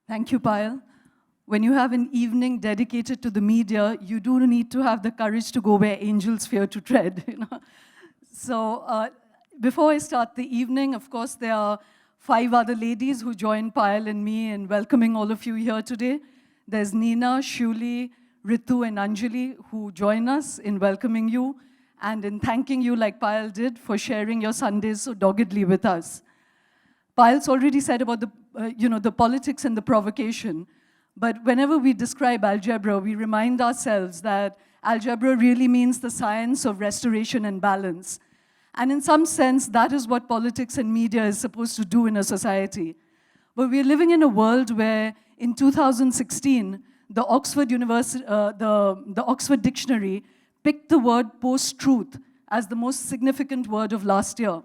Thank you, Payal. When you have an evening dedicated to the media, you do need to have the courage to go where angels fear to tread. So before I start the evening, of course, there are 5 other ladies who join Payal and me in welcoming all of you here today. There's Nina, Shuli, Ritu, and Anjali who join us in welcoming you and in thanking you, like Payal did, for sharing your Sundays so doggedly with us. Payal's already said about the politics and the provocation, but whenever we describe algebra, we remind ourselves that algebra really means the science of restoration and balance. And in some sense, that is what politics and media is supposed to do in a society. But we're living in a world where, in 2016, the Oxford Dictionary picked the word post-truth as the most significant word of last year.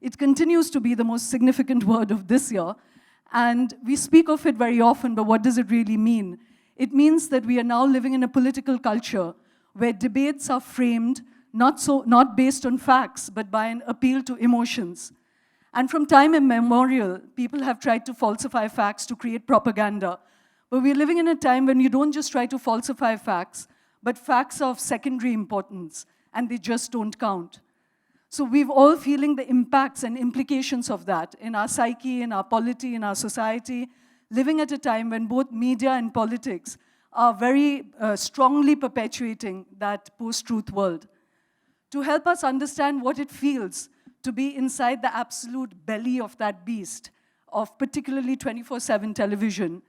It continues to be the most significant word of this year, and we speak of it very often, but what does it really mean? It means that we are now living in a political culture where debates are framed not based on facts, but by an appeal to emotions. And from time immemorial, people have tried to falsify facts to create propaganda. But we're living in a time when you don't just try to falsify facts, but facts are of secondary importance, and they just don't count. So we're all feeling the impacts and implications of that in our psyche, in our polity, in our society, living at a time when both media and politics are very strongly perpetuating that post-truth world. To help us understand what it feels to be inside the absolute belly of that beast, of particularly 24/7 television,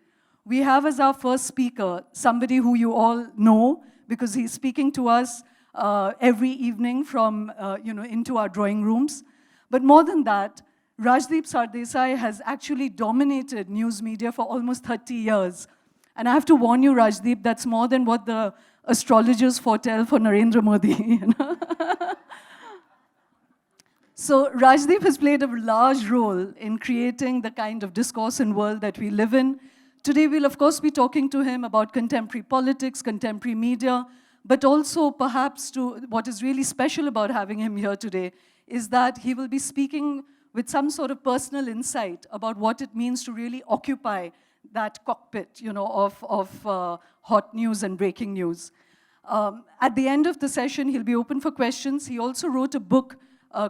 we have as our first speaker somebody who you all know because he's speaking to us every evening from, into our drawing rooms. But more than that, Rajdeep Sardesai has actually dominated news media for almost 30 years. And I have to warn you, Rajdeep, that's more than what the astrologers foretell for Narendra Modi. So Rajdeep has played a large role in creating the kind of discourse and world that we live in. Today we'll of course be talking to him about contemporary politics, contemporary media, but also perhaps to what is really special about having him here today is that he will be speaking with some sort of personal insight about what it means to really occupy that cockpit, of hot news and breaking news. At the end of the session, he'll be open for questions. He also wrote a book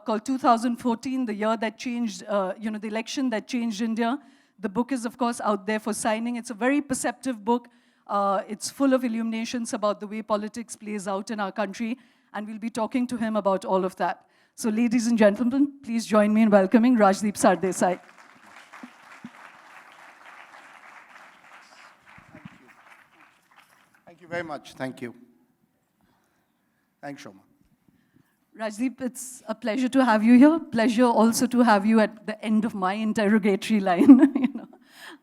called 2014, the year that changed, the election that changed India. The book is, of course, out there for signing. It's a very perceptive book. It's full of illuminations about the way politics plays out in our country, and we'll be talking to him about all of that. So, ladies and gentlemen, please join me in welcoming Rajdeep Sardesai. Thank you very much. Thank you. Thanks, Shoma. Rajdeep, it's a pleasure to have you here. Pleasure also to have you at the end of my interrogatory line.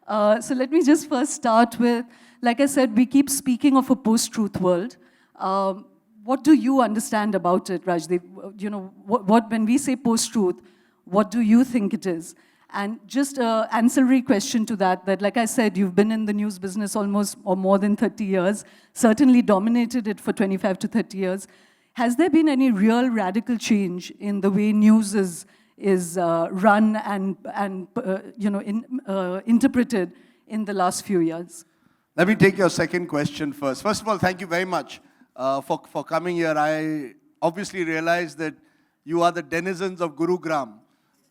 So let me just first start with, like I said, we keep speaking of a post-truth world. What do you understand about it, Rajdeep? When we say post-truth, what do you think it is? And just an ancillary question to that, like I said, you've been in the news business almost or more than 30 years, certainly dominated it for 25 to 30 years. Has there been any real radical change in the way news is run and interpreted in the last few years? Let me take your second question first. First of all, thank you very much for coming here. I obviously realize that you are the denizens of Gurugram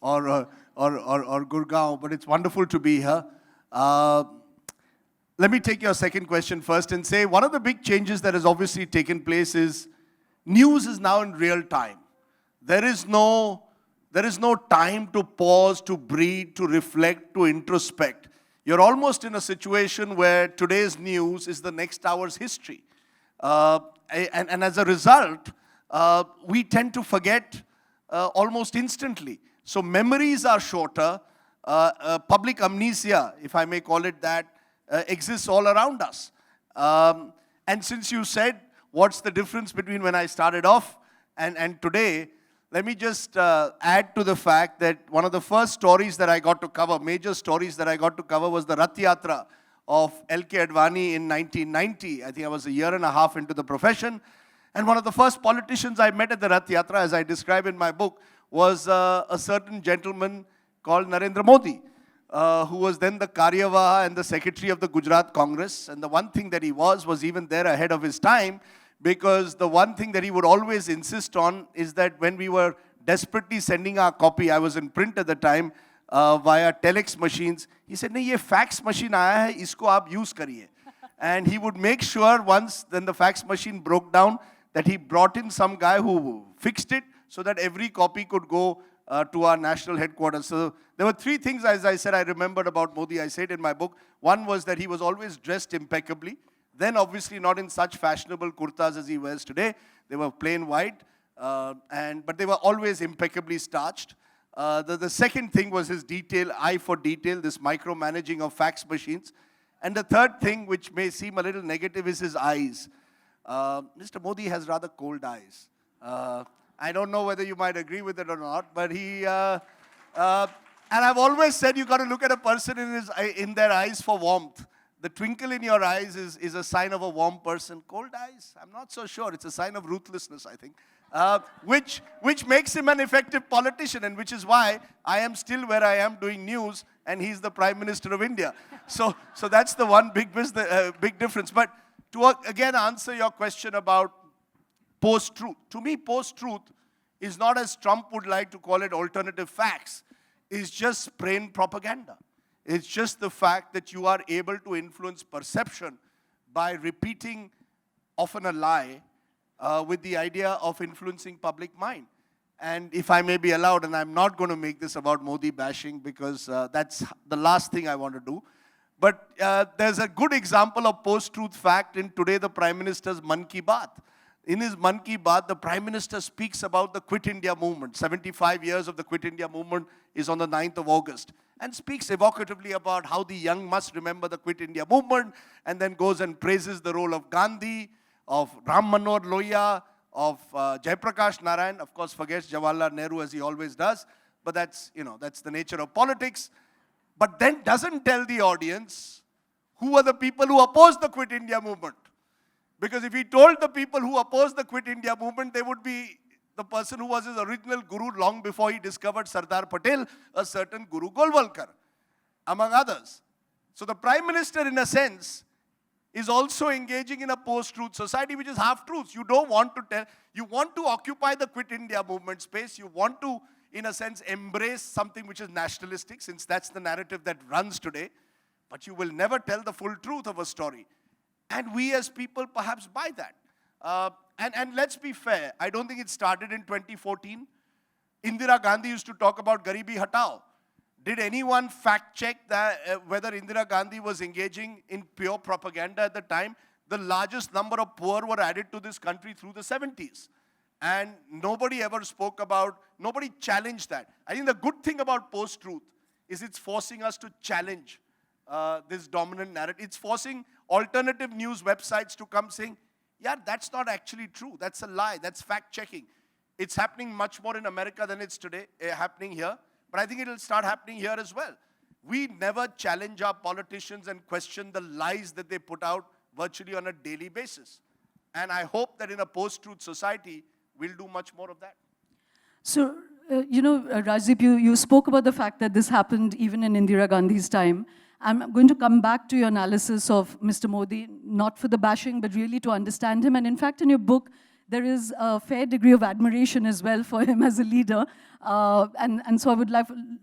or Gurgaon, but it's wonderful to be here. Let me take your second question first and say one of the big changes that has obviously taken place is news is now in real time. There is no time to pause, to breathe, to reflect, to introspect. You're almost in a situation where today's news is the next hour's history. And as a result, we tend to forget almost instantly. So memories are shorter. Public amnesia, if I may call it that, exists all around us. And since you said, what's the difference between when I started off and today, let me just add to the fact that one of the first stories that I got to cover, major stories that I got to cover, was the Rath Yatra of L.K. Advani in 1990. I think I was a year and a half into the profession. And one of the first politicians I met at the Rath Yatra, as I describe in my book, was a certain gentleman called Narendra Modi. who was then the Karyavaha and the secretary of the Gujarat Congress. And the one thing that he was even there ahead of his time, because the one thing that he would always insist on is that when we were desperately sending our copy, I was in print at the time, via telex machines, he said, "Nahi, ye fax machine aaya hai, isko aap use kariye." And he would make sure once then the fax machine broke down that he brought in some guy who fixed it so that every copy could go to our national headquarters. So there were three things, as I said, I remembered about Modi. I said in my book. One was that he was always dressed impeccably. Then obviously not in such fashionable kurtas as he wears today. They were plain white, but they were always impeccably starched. The second thing was his eye for detail, this micromanaging of fax machines. And the third thing, which may seem a little negative, is his eyes. Mr. Modi has rather cold eyes. I don't know whether you might agree with it or not, but and I've always said you got to look at a person in their eyes for warmth. The twinkle in your eyes is a sign of a warm person. Cold eyes, I'm not so sure. It's a sign of ruthlessness, I think, which makes him an effective politician, and which is why I am still where I am doing news, and he's the Prime Minister of India. So that's the one big difference. But to again answer your question about post-truth. To me, post-truth is not, as Trump would like to call it, alternative facts. It's just plain propaganda. It's just the fact that you are able to influence perception by repeating often a lie with the idea of influencing public mind. And if I may be allowed, and I'm not going to make this about Modi bashing because that's the last thing I want to do, but there's a good example of post-truth fact in today the Prime Minister's Man Ki Baat. In his Man Ki Baat, the Prime Minister speaks about the Quit India movement. 75 years of the Quit India movement is on the 9th of August. And speaks evocatively about how the young must remember the Quit India movement, and then goes and praises the role of Gandhi, of Ram Manohar Lohia, of Jayaprakash Narayan. Of course, forgets Jawaharlal Nehru, as he always does. But that's the nature of politics. But then doesn't tell the audience who are the people who oppose the Quit India movement. Because if he told the people who opposed the Quit India movement, they would be the person who was his original guru long before he discovered Sardar Patel, a certain Guru Golwalkar, among others. So the Prime Minister, in a sense, is also engaging in a post-truth society, which is half-truths. You don't want to tell, you want to occupy the Quit India movement space. You want to, in a sense, embrace something which is nationalistic, since that's the narrative that runs today. But you will never tell the full truth of a story. And we as people perhaps buy that. And let's be fair, I don't think it started in 2014. Indira Gandhi used to talk about Garibi Hatao. Did anyone fact check that whether Indira Gandhi was engaging in pure propaganda at the time? The largest number of poor were added to this country through the 70s. And nobody ever spoke about, nobody challenged that. I think the good thing about post-truth is it's forcing us to challenge this dominant narrative. It's forcing alternative news websites to come saying, yeah, that's not actually true. That's a lie. That's fact-checking. It's happening much more in America than it's today happening here. But I think it'll start happening here as well. We never challenge our politicians and question the lies that they put out virtually on a daily basis. And I hope that in a post-truth society, we'll do much more of that. So, Rajdeep, you spoke about the fact that this happened even in Indira Gandhi's time. I'm going to come back to your analysis of Mr. Modi, not for the bashing, but really to understand him. And in fact, in your book, there is a fair degree of admiration as well for him as a leader. And so I would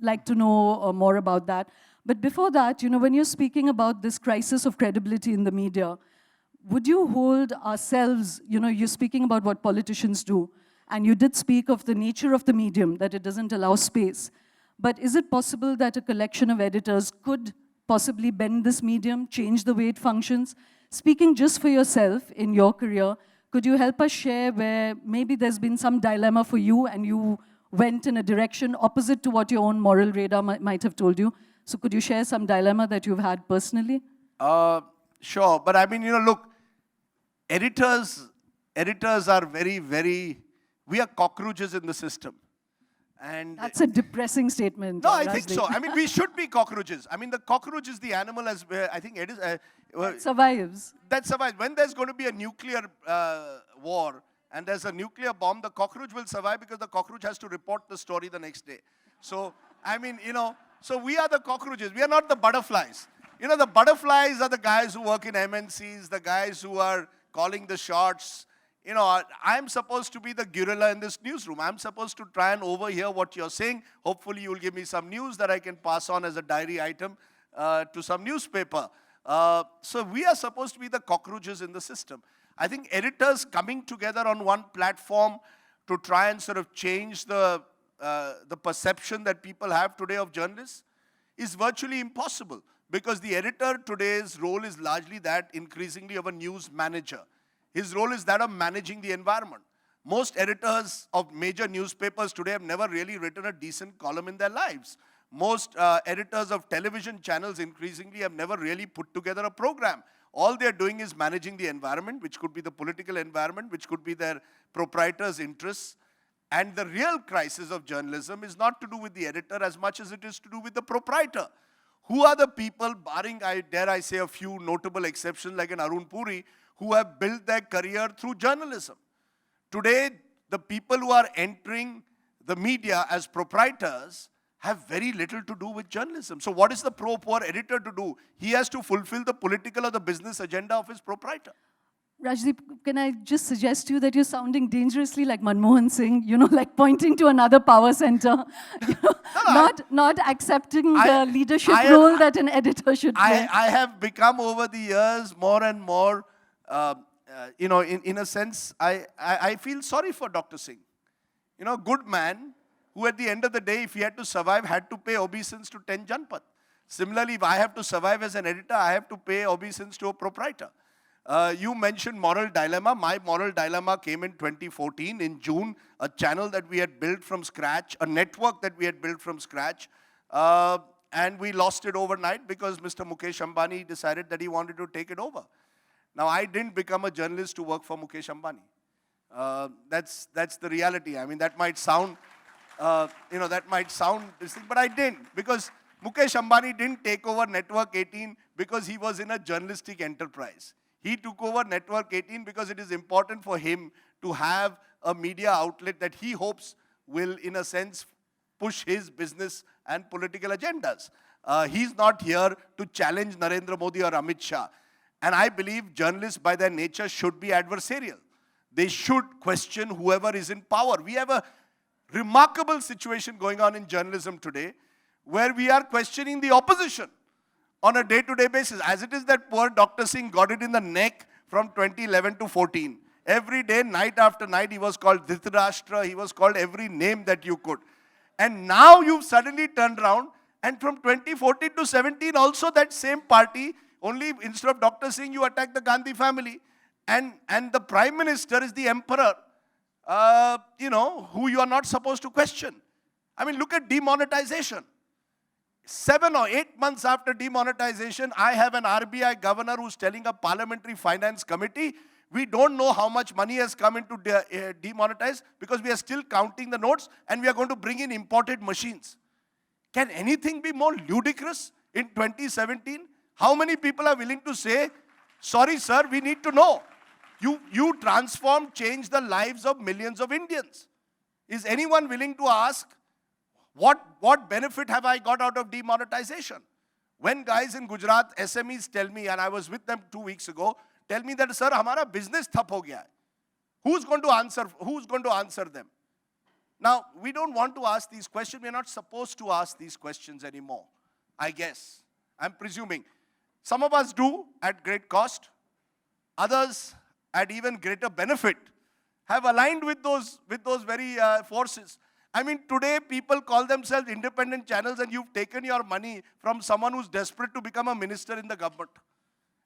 like to know more about that. But before that, when you're speaking about this crisis of credibility in the media, would you hold ourselves, you're speaking about what politicians do, and you did speak of the nature of the medium, that it doesn't allow space. But is it possible that a collection of editors could possibly bend this medium, change the way it functions? Speaking just for yourself in your career, could you help us share where maybe there's been some dilemma for you and you went in a direction opposite to what your own moral radar might have told you? So could you share some dilemma that you've had personally? Sure, but I mean, look, editors are very, very, we are cockroaches in the system. And that's a depressing statement. No, I think so. I mean, we should be cockroaches. I mean, the cockroach is the animal, as I think it is. That survives. That survives. When there's going to be a nuclear war and there's a nuclear bomb, the cockroach will survive because the cockroach has to report the story the next day. So, I mean, So we are the cockroaches. We are not the butterflies. You know, the butterflies are the guys who work in MNCs, the guys who are calling the shots. You know, I'm supposed to be the gorilla in this newsroom. I'm supposed to try and overhear what you're saying. Hopefully you'll give me some news that I can pass on as a diary item to some newspaper. So we are supposed to be the cockroaches in the system. I think editors coming together on one platform to try and sort of change the perception that people have today of journalists is virtually impossible, because the editor today's role is largely that, increasingly, of a news manager. His role is that of managing the environment. Most editors of major newspapers today have never really written a decent column in their lives. Most editors of television channels increasingly have never really put together a program. All they're doing is managing the environment, which could be the political environment, which could be their proprietors' interests. And the real crisis of journalism is not to do with the editor as much as it is to do with the proprietor. Who are the people, barring, dare I say, a few notable exceptions like an Arun Puri, who have built their career through journalism? Today, the people who are entering the media as proprietors have very little to do with journalism. So what is the pro-poor editor to do? He has to fulfill the political or the business agenda of his proprietor. Rajdeep, can I just suggest to you that you're sounding dangerously like Manmohan Singh, you know, like pointing to another power center, you know, not accepting the leadership role that an editor should play. I have become over the years more and more, you know, in a sense, I feel sorry for Dr. Singh. You know, good man who at the end of the day, if he had to survive, had to pay obeisance to 10 Janpat. Similarly, if I have to survive as an editor, I have to pay obeisance to a proprietor. You mentioned moral dilemma. My moral dilemma came in 2014, in June, a channel that we had built from scratch, a network that we had built from scratch, and we lost it overnight because Mr. Mukesh Ambani decided that he wanted to take it over. Now, I didn't become a journalist to work for Mukesh Ambani. That's the reality. I mean, that might sound, you know, that might sound this thing, but I didn't, because Mukesh Ambani didn't take over Network 18 because he was in a journalistic enterprise. He took over Network 18 because it is important for him to have a media outlet that he hopes will, in a sense, push his business and political agendas. He's not here to challenge Narendra Modi or Amit Shah. And I believe journalists by their nature should be adversarial. They should question whoever is in power. We have a remarkable situation going on in journalism today where we are questioning the opposition on a day-to-day basis. As it is that poor Dr. Singh got it in the neck from 2011 to 14. Every day, night after night, he was called Dhritarashtra, he was called every name that you could. And now you've suddenly turned around, and from 2014 to 17, also that same party, only instead of Dr. Singh, you attack the Gandhi family. And the Prime Minister is the emperor, you know, who you are not supposed to question. I mean, look at demonetization. 7 or 8 months after demonetization, I have an RBI governor who's telling a parliamentary finance committee, we don't know how much money has come into demonetize because we are still counting the notes and we are going to bring in imported machines. Can anything be more ludicrous in 2017? How many people are willing to say, sorry sir, we need to know. You transformed, changed the lives of millions of Indians. Is anyone willing to ask, what benefit have I got out of demonetization? When guys in Gujarat, SMEs tell me, and I was with them 2 weeks ago, tell me that, sir, hamara business thap ho gaya hai. Who's going to answer them? Now, we don't want to ask these questions. We're not supposed to ask these questions anymore, I guess. I'm presuming. Some of us do at great cost. Others at even greater benefit have aligned with those very forces. I mean, today people call themselves independent channels and you've taken your money from someone who's desperate to become a minister in the government.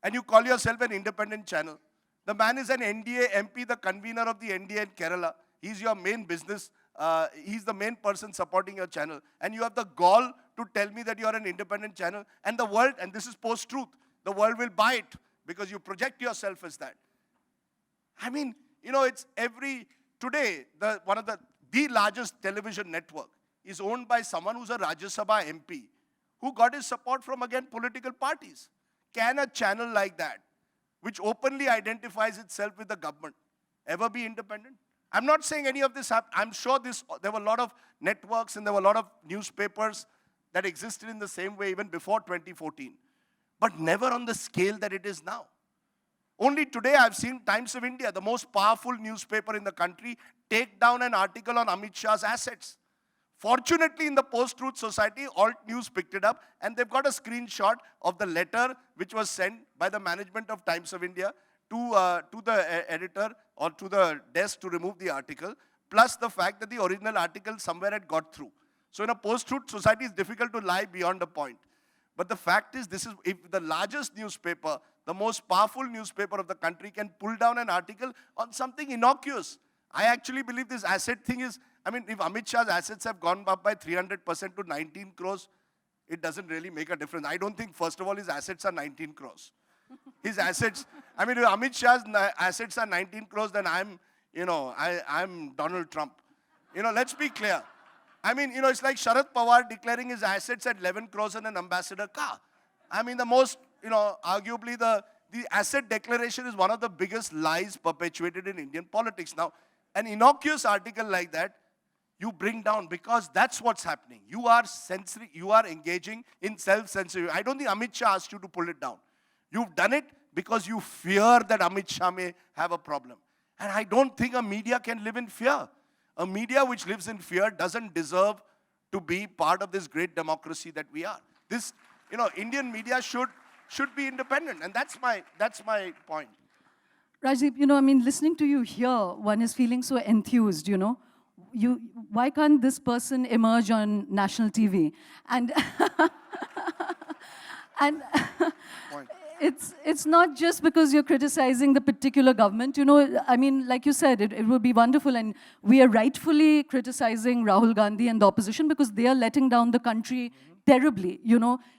And you call yourself an independent channel. The man is an NDA MP, the convener of the NDA in Kerala. He's your main business. He's the main person supporting your channel. And you have the gall to tell me that you're an independent channel. And the world, and this is post-truth, the world will buy it because you project yourself as that. I mean, you know, it's today, one of the largest television network is owned by someone who's a Rajya Sabha MP who got his support from, again, political parties. Can a channel like that, which openly identifies itself with the government, ever be independent? I'm not saying any of this happened. I'm sure there were a lot of networks and there were a lot of newspapers that existed in the same way even before 2014, but never on the scale that it is now. Only today I've seen Times of India, the most powerful newspaper in the country, take down an article on Amit Shah's assets. Fortunately, in the post-truth society, alt news picked it up, and they've got a screenshot of the letter which was sent by the management of Times of India to the editor or to the desk to remove the article, plus the fact that the original article somewhere had got through. So in a post-truth society, it's difficult to lie beyond a point. But the fact is, this is, if the largest newspaper, the most powerful newspaper of the country can pull down an article on something innocuous. I actually believe this asset thing is, I mean, if Amit Shah's assets have gone up by 300% to 19 crores, it doesn't really make a difference. I don't think, first of all, his assets are 19 crores. His assets, I mean, if Amit Shah's assets are 19 crores, then I'm Donald Trump. Let's be clear. I mean, it's like Sharad Pawar declaring his assets at 11 crores and an ambassador car. I mean, the most, arguably the asset declaration is one of the biggest lies perpetuated in Indian politics. Now, an innocuous article like that, you bring down because that's what's happening. You are engaging in self-censorship. I don't think Amit Shah asked you to pull it down. You've done it because you fear that Amit Shah may have a problem. And I don't think a media can live in fear. A media which lives in fear doesn't deserve to be part of this great democracy that we are. This, Indian media should be independent, and that's my point. Rajdeep, listening to you here, one is feeling so enthused, why can't this person emerge on national TV? And and it's not just because you're criticizing the particular government. Like you said, it would be wonderful, and we are rightfully criticizing Rahul Gandhi and the opposition because they are letting down the country terribly.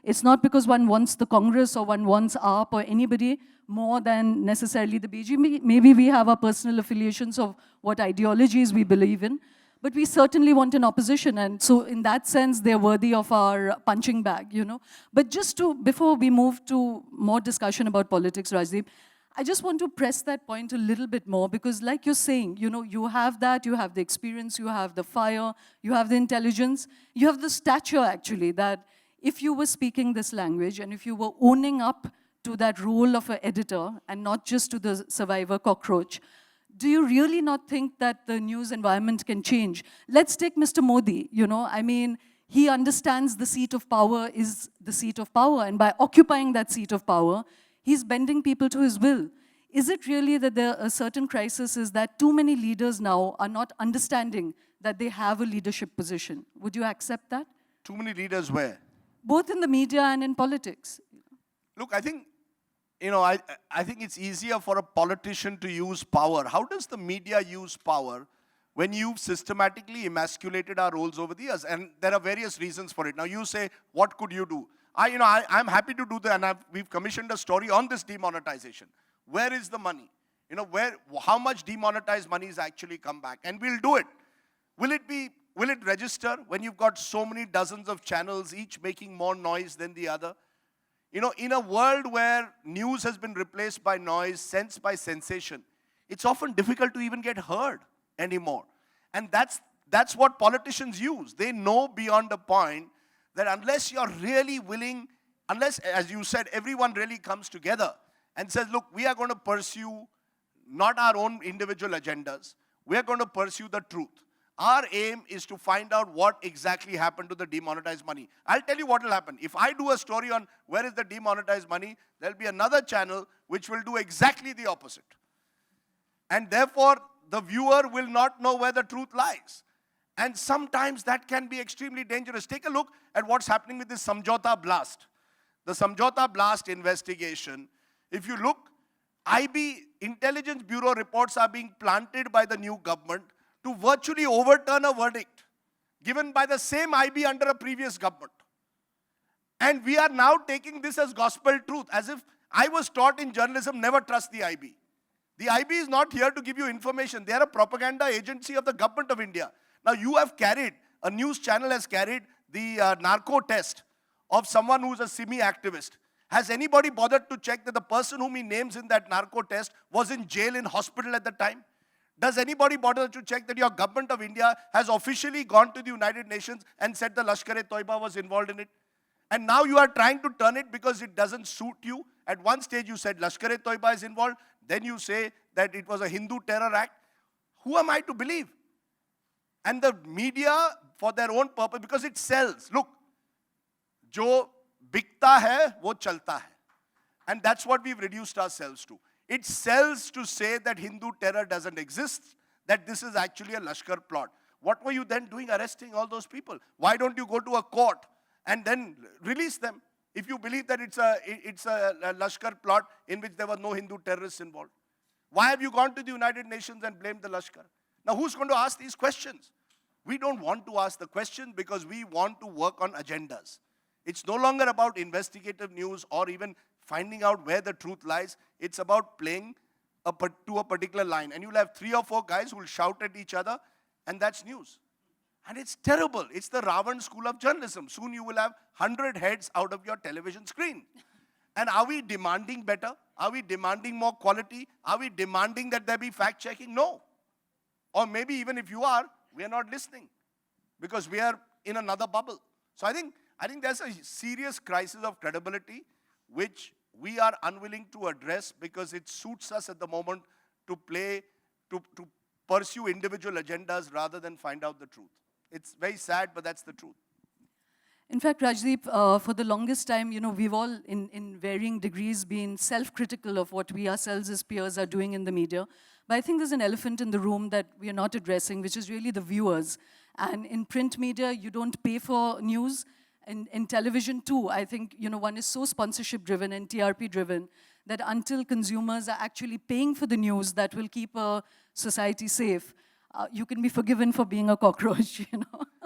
It's not because one wants the Congress or one wants AAP or anybody more than necessarily the BJP. Maybe we have our personal affiliations of what ideologies we believe in, but we certainly want an opposition, and so in that sense, they're worthy of our punching bag, But before we move to more discussion about politics, Rajdeep, I just want to press that point a little bit more because like you're saying, you have that, you have the experience, you have the fire, you have the intelligence, you have the stature actually that if you were speaking this language and if you were owning up to that role of an editor and not just to the survivor cockroach, do you really not think that the news environment can change? Let's take Mr. Modi, he understands the seat of power is the seat of power, and by occupying that seat of power, he's bending people to his will. Is it really that there are a certain crisis is that too many leaders now are not understanding that they have a leadership position? Would you accept that? Too many leaders where? Both in the media and in politics. Look, I think, I think it's easier for a politician to use power. How does the media use power when you've systematically emasculated our roles over the years? And there are various reasons for it. Now you say, what could you do? I'm happy to do that, and we've commissioned a story on this demonetization. Where is the money? How much demonetized money has actually come back? And we'll do it. Will it register when you've got so many dozens of channels, each making more noise than the other? In a world where news has been replaced by noise, sense by sensation, it's often difficult to even get heard anymore. And that's what politicians use. They know beyond a point that unless you're really willing, unless, as you said, everyone really comes together and says, look, we are going to pursue not our own individual agendas, we are going to pursue the truth. Our aim is to find out what exactly happened to the demonetized money. I'll tell you what will happen. If I do a story on where is the demonetized money, there'll be another channel which will do exactly the opposite. And therefore, the viewer will not know where the truth lies. And sometimes that can be extremely dangerous. Take a look at what's happening with this Samjhauta blast. The Samjhauta blast investigation, if you look, IB, Intelligence Bureau reports are being planted by the new government to virtually overturn a verdict given by the same IB under a previous government. And we are now taking this as gospel truth, as if I was taught in journalism, never trust the IB. The IB is not here to give you information. They are a propaganda agency of the government of India. Now you have carried, a news channel has carried the narco test of someone who's a simi activist. Has anybody bothered to check that the person whom he names in that narco test was in jail, in hospital at the time? Does anybody bother to check that your government of India has officially gone to the United Nations and said the Lashkar-e-Toiba was involved in it? And now you are trying to turn it because it doesn't suit you. At one stage you said Lashkar-e-Toiba is involved. Then you say that it was a Hindu terror act. Who am I to believe? And the media, for their own purpose, because it sells. Look, jo bikta hai, wo chalta hai. And that's what we've reduced ourselves to. It sells to say that Hindu terror doesn't exist, that this is actually a Lashkar plot. What were you then doing arresting all those people? Why don't you go to a court and then release them if you believe that it's a Lashkar plot in which there were no Hindu terrorists involved? Why have you gone to the United Nations and blamed the Lashkar? Now who's going to ask these questions? We don't want to ask the question because we want to work on agendas. It's no longer about investigative news or even finding out where the truth lies. It's about playing to a particular line. And you'll have 3 or 4 guys who will shout at each other, and that's news. And it's terrible. It's the Ravan school of journalism. Soon you will have 100 heads out of your television screen. And are we demanding better? Are we demanding more quality? Are we demanding that there be fact-checking? No. Or maybe even if you are, we are not listening because we are in another bubble. So I think there's a serious crisis of credibility which we are unwilling to address because it suits us at the moment to pursue individual agendas rather than find out the truth. It's very sad, but that's the truth. In fact, Rajdeep, for the longest time, we've all, in varying degrees, been self-critical of what we ourselves as peers are doing in the media. But I think there's an elephant in the room that we are not addressing, which is really the viewers. And in print media, you don't pay for news. In television too, I think, one is so sponsorship-driven and TRP-driven that until consumers are actually paying for the news that will keep a society safe, you can be forgiven for being a cockroach,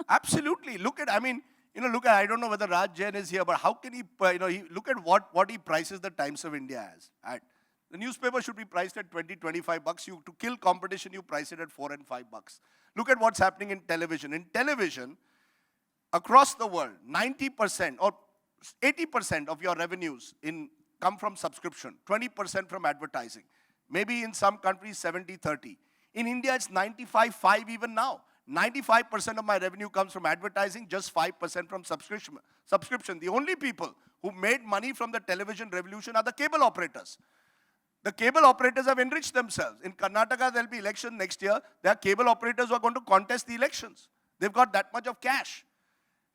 Absolutely. I don't know whether Raj Jain is here, but how can he, look at what he prices the Times of India as. At. The newspaper should be priced at 20, 25 bucks. To kill competition, you price it at 4 and 5 bucks. Look at what's happening in television. In television, across the world, 90% or 80% of your revenues come from subscription, 20% from advertising. Maybe in some countries, 70-30. In India, it's 95-5 even now. 95% of my revenue comes from advertising, just 5% from subscription. The only people who made money from the television revolution are the cable operators. The cable operators have enriched themselves. In Karnataka, there'll be election next year. There are cable operators who are going to contest the elections. They've got that much of cash.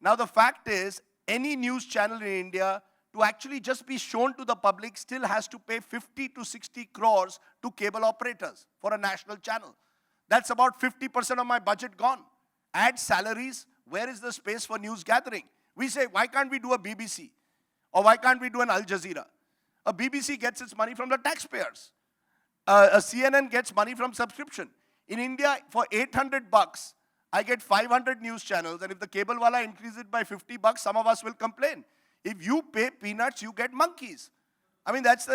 Now, the fact is, any news channel in India, to actually just be shown to the public, still has to pay 50 to 60 crores to cable operators for a national channel. That's about 50% of my budget gone. Add salaries, where is the space for news gathering? We say, why can't we do a BBC? Or why can't we do an Al Jazeera? A BBC gets its money from the taxpayers. A CNN gets money from subscription. In India, for 800 bucks, I get 500 news channels, and if the cable wala increases it by 50 bucks, some of us will complain. If you pay peanuts, you get monkeys. I mean, that's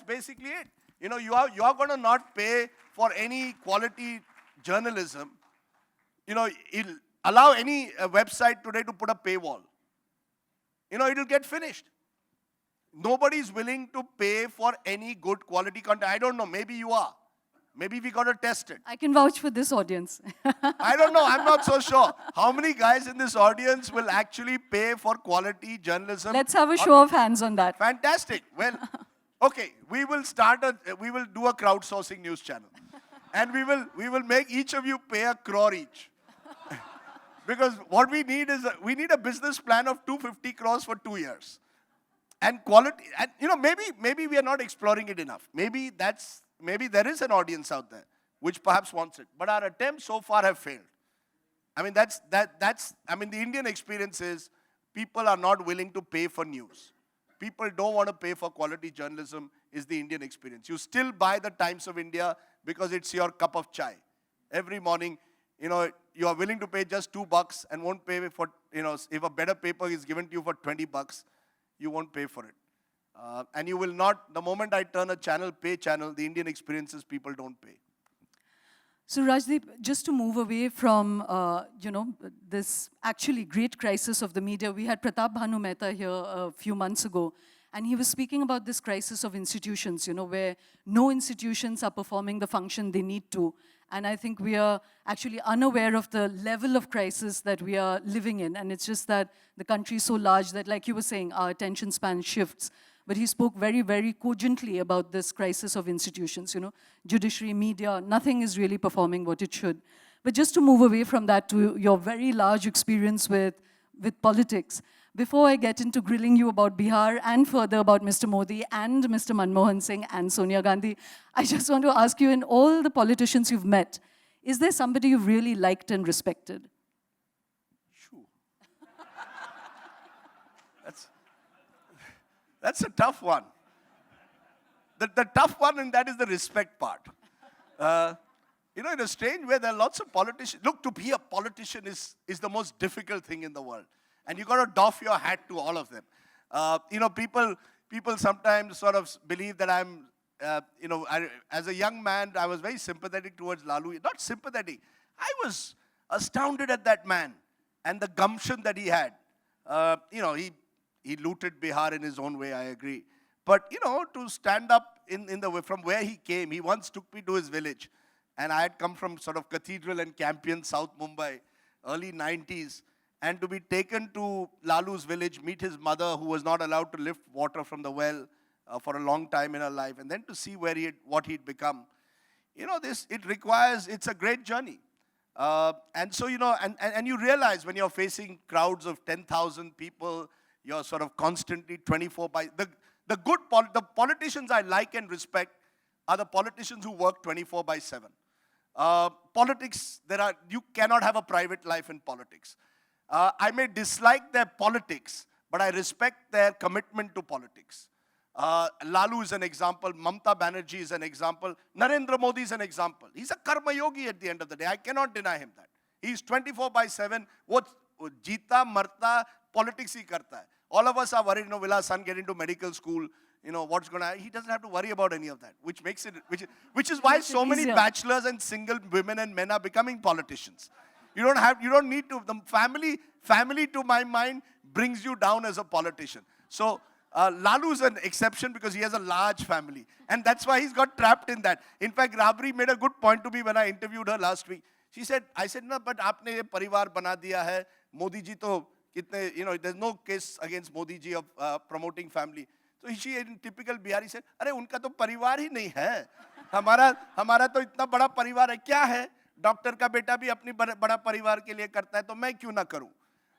basically it. You are going to not pay for any quality journalism. Allow any website today to put a paywall. It'll get finished. Nobody is willing to pay for any good quality content. I don't know, maybe you are. Maybe we got to test it. I can vouch for this audience. I don't know, I'm not so sure. How many guys in this audience will actually pay for quality journalism? Let's have a show of hands on that. Fantastic. Well, okay, we will do a crowdsourcing news channel. And we will make each of you pay 1 crore each. Because what we need is, we need a business plan of 250 crores for 2 years. And quality, and maybe we are not exploring it enough. Maybe there is an audience out there which perhaps wants it. But our attempts so far have failed. I mean, the Indian experience is people are not willing to pay for news. People don't want to pay for quality journalism is the Indian experience. You still buy the Times of India because it's your cup of chai. Every morning, you are willing to pay just $2 and won't pay for, if a better paper is given to you for 20 bucks, you won't pay for it. And you will not, the moment I turn a pay channel, the Indian experience is people don't pay. So Rajdeep, just to move away from, this actually great crisis of the media, we had Pratap Bhanu Mehta here a few months ago, And he was speaking about this crisis of institutions, where no institutions are performing the function they need to. And I think we are actually unaware of the level of crisis that we are living in. And it's just that the country is so large that, like you were saying, our attention span shifts. But he spoke very, very cogently about this crisis of institutions, judiciary, media, nothing is really performing what it should. But just to move away from that to your very large experience with politics, before I get into grilling you about Bihar and further about Mr. Modi and Mr. Manmohan Singh and Sonia Gandhi, I just want to ask you, in all the politicians you've met, is there somebody you've really liked and respected? Shoo. That's a tough one. The tough one, and that is the respect part. In a strange way, there are lots of politicians. Look, to be a politician is the most difficult thing in the world. And you got to doff your hat to all of them. People sometimes sort of believe that I'm, as a young man, I was very sympathetic towards Lalu. Not sympathetic. I was astounded at that man and the gumption that he had. He looted Bihar in his own way, I agree. But, to stand up from where he came, he once took me to his village. And I had come from sort of Cathedral and Campion, South Mumbai, early 90s. And to be taken to Lalu's village, meet his mother, who was not allowed to lift water from the well for a long time in her life, and then to see what he'd become. It's a great journey. And so, and you realize when you're facing crowds of 10,000 people, you're sort of constantly 24 by... The politicians I like and respect are the politicians who work 24/7. Politics, you cannot have a private life in politics. I may dislike their politics, but I respect their commitment to politics. Lalu is an example, Mamta Banerjee is an example, Narendra Modi is an example. He's a karma yogi at the end of the day. I cannot deny him that. He's 24/7, wo jeeta, marta, politics hi karta hai. All of us are worried, will our son get into medical school? What's going to happen? He doesn't have to worry about any of that, which is why so many bachelors and single women and men are becoming politicians. You don't need to. The family to my mind brings you down as a politician. So Lalu is an exception because he has a large family. And that's why he's got trapped in that. In fact, Rabri made a good point to me when I interviewed her last week. I said, no, but aapne ye parivar bana diya hai. Modi ji to kitne, there's no case against Modi ji of promoting family. So she, in typical Bihari, said, अरे उनका तो परिवार ही नहीं है. हमारा तो इतना बड़ा परिवार है. क्या है? डॉक्टर का बेटा भी अपनी बड़ा परिवार के लिए करता है, तो मैं क्यों ना करूं?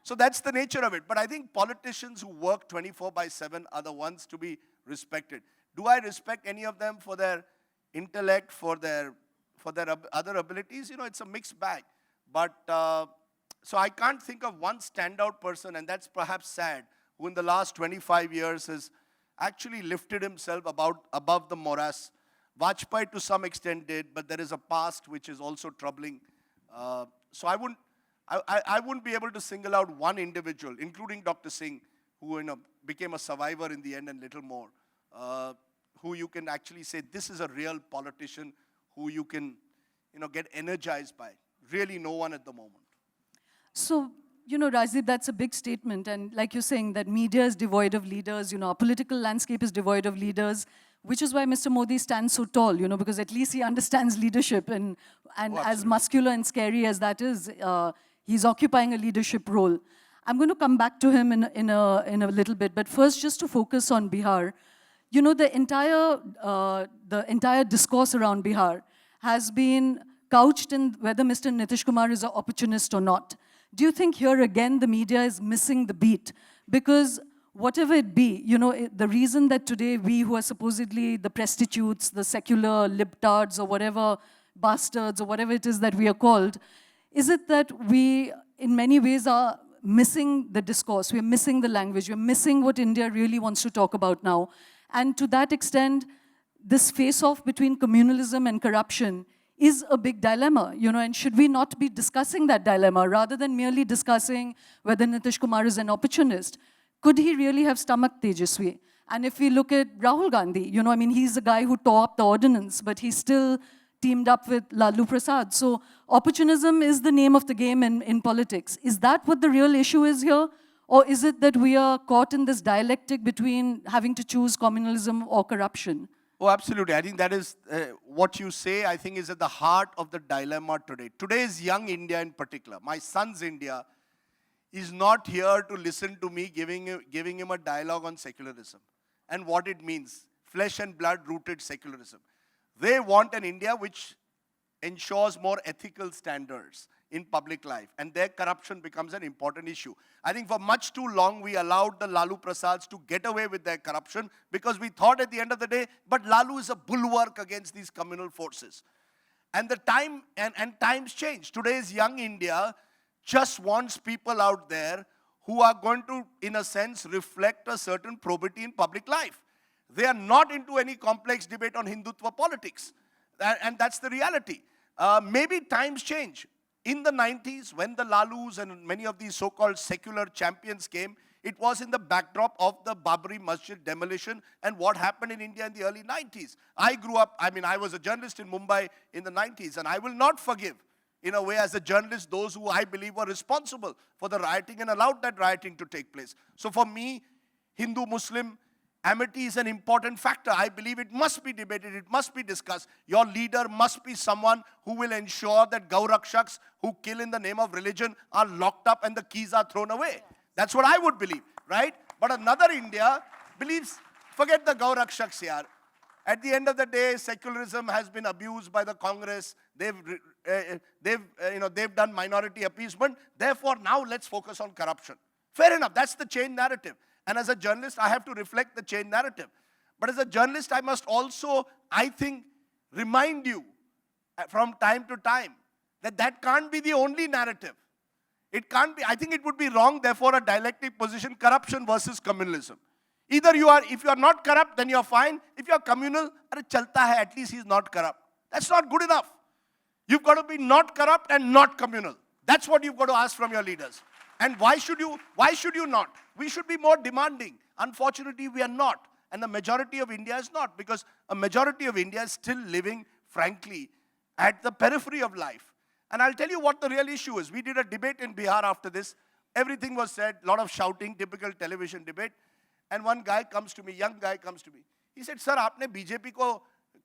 So that's the nature of it. But I think politicians who work 24/7 are the ones to be respected. Do I respect any of them for their intellect, for their other abilities? It's a mixed bag. But so I can't think of one standout person, and that's perhaps sad, who in the last 25 years has actually lifted himself above the morass. Vajpayee to some extent did, but there is a past which is also troubling. So I wouldn't be able to single out one individual, including Dr. Singh, who became a survivor in the end and little more, who you can actually say, this is a real politician who you can get energized by. Really no one at the moment. So, Rajdeep, that's a big statement. And like you're saying, that media is devoid of leaders, our political landscape is devoid of leaders, which is why Mr. Modi stands so tall, because at least he understands leadership. And as muscular and scary as that is, he's occupying a leadership role. I'm going to come back to him in a little bit. But first, just to focus on Bihar, the entire discourse around Bihar has been couched in whether Mr. Nitish Kumar is an opportunist or not. Do you think here again the media is missing the beat? Because whatever it be, the reason that today we who are supposedly the prostitutes, the secular libtards or whatever, bastards or whatever it is that we are called, is it that we in many ways are missing the discourse, we're missing the language, we're missing what India really wants to talk about now. And to that extent, this face-off between communalism and corruption is a big dilemma, and should we not be discussing that dilemma rather than merely discussing whether Nitish Kumar is an opportunist? Could he really have stomached Tejaswi? And if we look at Rahul Gandhi, he's a guy who tore up the ordinance, but he still teamed up with Lalu Prasad. So opportunism is the name of the game in politics. Is that what the real issue is here? Or is it that we are caught in this dialectic between having to choose communalism or corruption? Oh, absolutely. I think that is what you say, I think, is at the heart of the dilemma today. Today's young India in particular, my son's India, is not here to listen to me giving him a dialogue on secularism and what it means, flesh and blood rooted secularism. They want an India which ensures more ethical standards in public life, and their corruption becomes an important issue. I think for much too long we allowed the Lalu Prasads to get away with their corruption because we thought at the end of the day, but Lalu is a bulwark against these communal forces. And the time and times change. Today's young India just wants people out there who are going to, in a sense, reflect a certain probity in public life. They are not into any complex debate on Hindutva politics. And that's the reality. Maybe times change. In the 90s, when the Lalus and many of these so-called secular champions came, it was in the backdrop of the Babri Masjid demolition and what happened in India in the early 90s. I grew up, I was a journalist in Mumbai in the 90s, and I will not forgive, in a way, as a journalist, those who I believe were responsible for the rioting and allowed that rioting to take place. So for me, Hindu-Muslim amity is an important factor. I believe it must be debated, it must be discussed. Your leader must be someone who will ensure that Gaurakshaks who kill in the name of religion are locked up and the keys are thrown away. That's what I would believe, right? But another India believes, forget the Gaurakshaks here. At the end of the day, secularism has been abused by the Congress. They've done minority appeasement. Therefore, now let's focus on corruption. Fair enough, that's the chain narrative. And as a journalist, I have to reflect the chain narrative. But as a journalist, I must also, I think, remind you from time to time that that can't be the only narrative. It can't be. I think it would be wrong, therefore, a dialectic position, corruption versus communalism. Either you are, if you are not corrupt, then you are fine. If you are communal, chalta hai, at least he is not corrupt. That's not good enough. You've got to be not corrupt and not communal. That's what you've got to ask from your leaders. And why should you not? We should be more demanding. Unfortunately, we are not. And the majority of India is not, because a majority of India is still living, frankly, at the periphery of life. And I'll tell you what the real issue is. We did a debate in Bihar after this. Everything was said, a lot of shouting, typical television debate. And one guy comes to me, young guy comes to me. He said, "Sir, आपने BJP को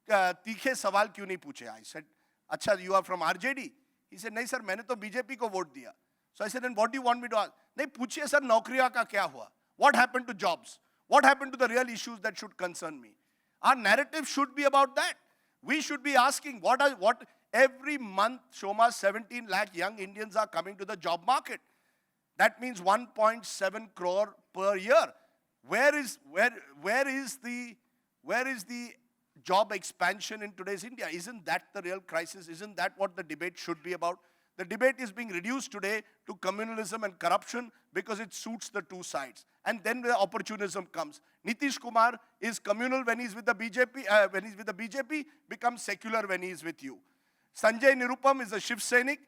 तीखे सवाल क्यों नहीं पूछे?" I said, "अच्छा, you are from RJD?" He said, "नहीं sir, मैंने तो BJP को वोट दिया." So I said, "Then what do you want me to ask?" नहीं, पूछिए sir, नौकरियों का क्या हुआ? What happened to jobs? What happened to the real issues that should concern me? Our narrative should be about that. We should be asking, what every month, Shoma, 17 lakh young Indians are coming to the job market. That means 1.7 crore per year. Where is the job expansion in today's India? Isn't that the real crisis? Isn't that what the debate should be about? The debate is being reduced today to communalism and corruption because it suits the two sides. And then the opportunism comes. Nitish Kumar is communal when he's with the BJP, becomes secular when he's with you. Sanjay Nirupam is a Shiv Sainik,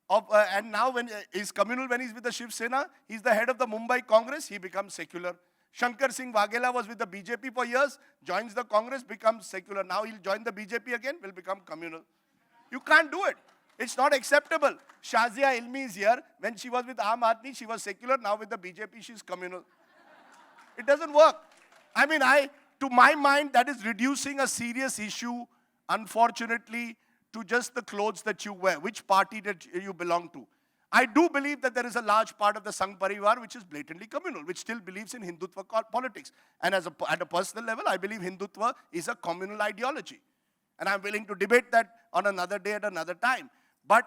and now when he's communal when he's with the Shiv Sena, he's the head of the Mumbai Congress, he becomes secular. Shankar Singh Waghela was with the BJP for years, joins the Congress, becomes secular. Now he'll join the BJP again, will become communal. You can't do it. It's not acceptable. Shazia Ilmi is here. When she was with Aam Aadmi, she was secular. Now with the BJP, she's communal. It doesn't work. I mean, to my mind, that is reducing a serious issue, unfortunately, to just the clothes that you wear, which party that you belong to. I do believe that there is a large part of the Sangh Parivar which is blatantly communal, which still believes in Hindutva politics. And at a personal level, I believe Hindutva is a communal ideology. And I'm willing to debate that on another day at another time. But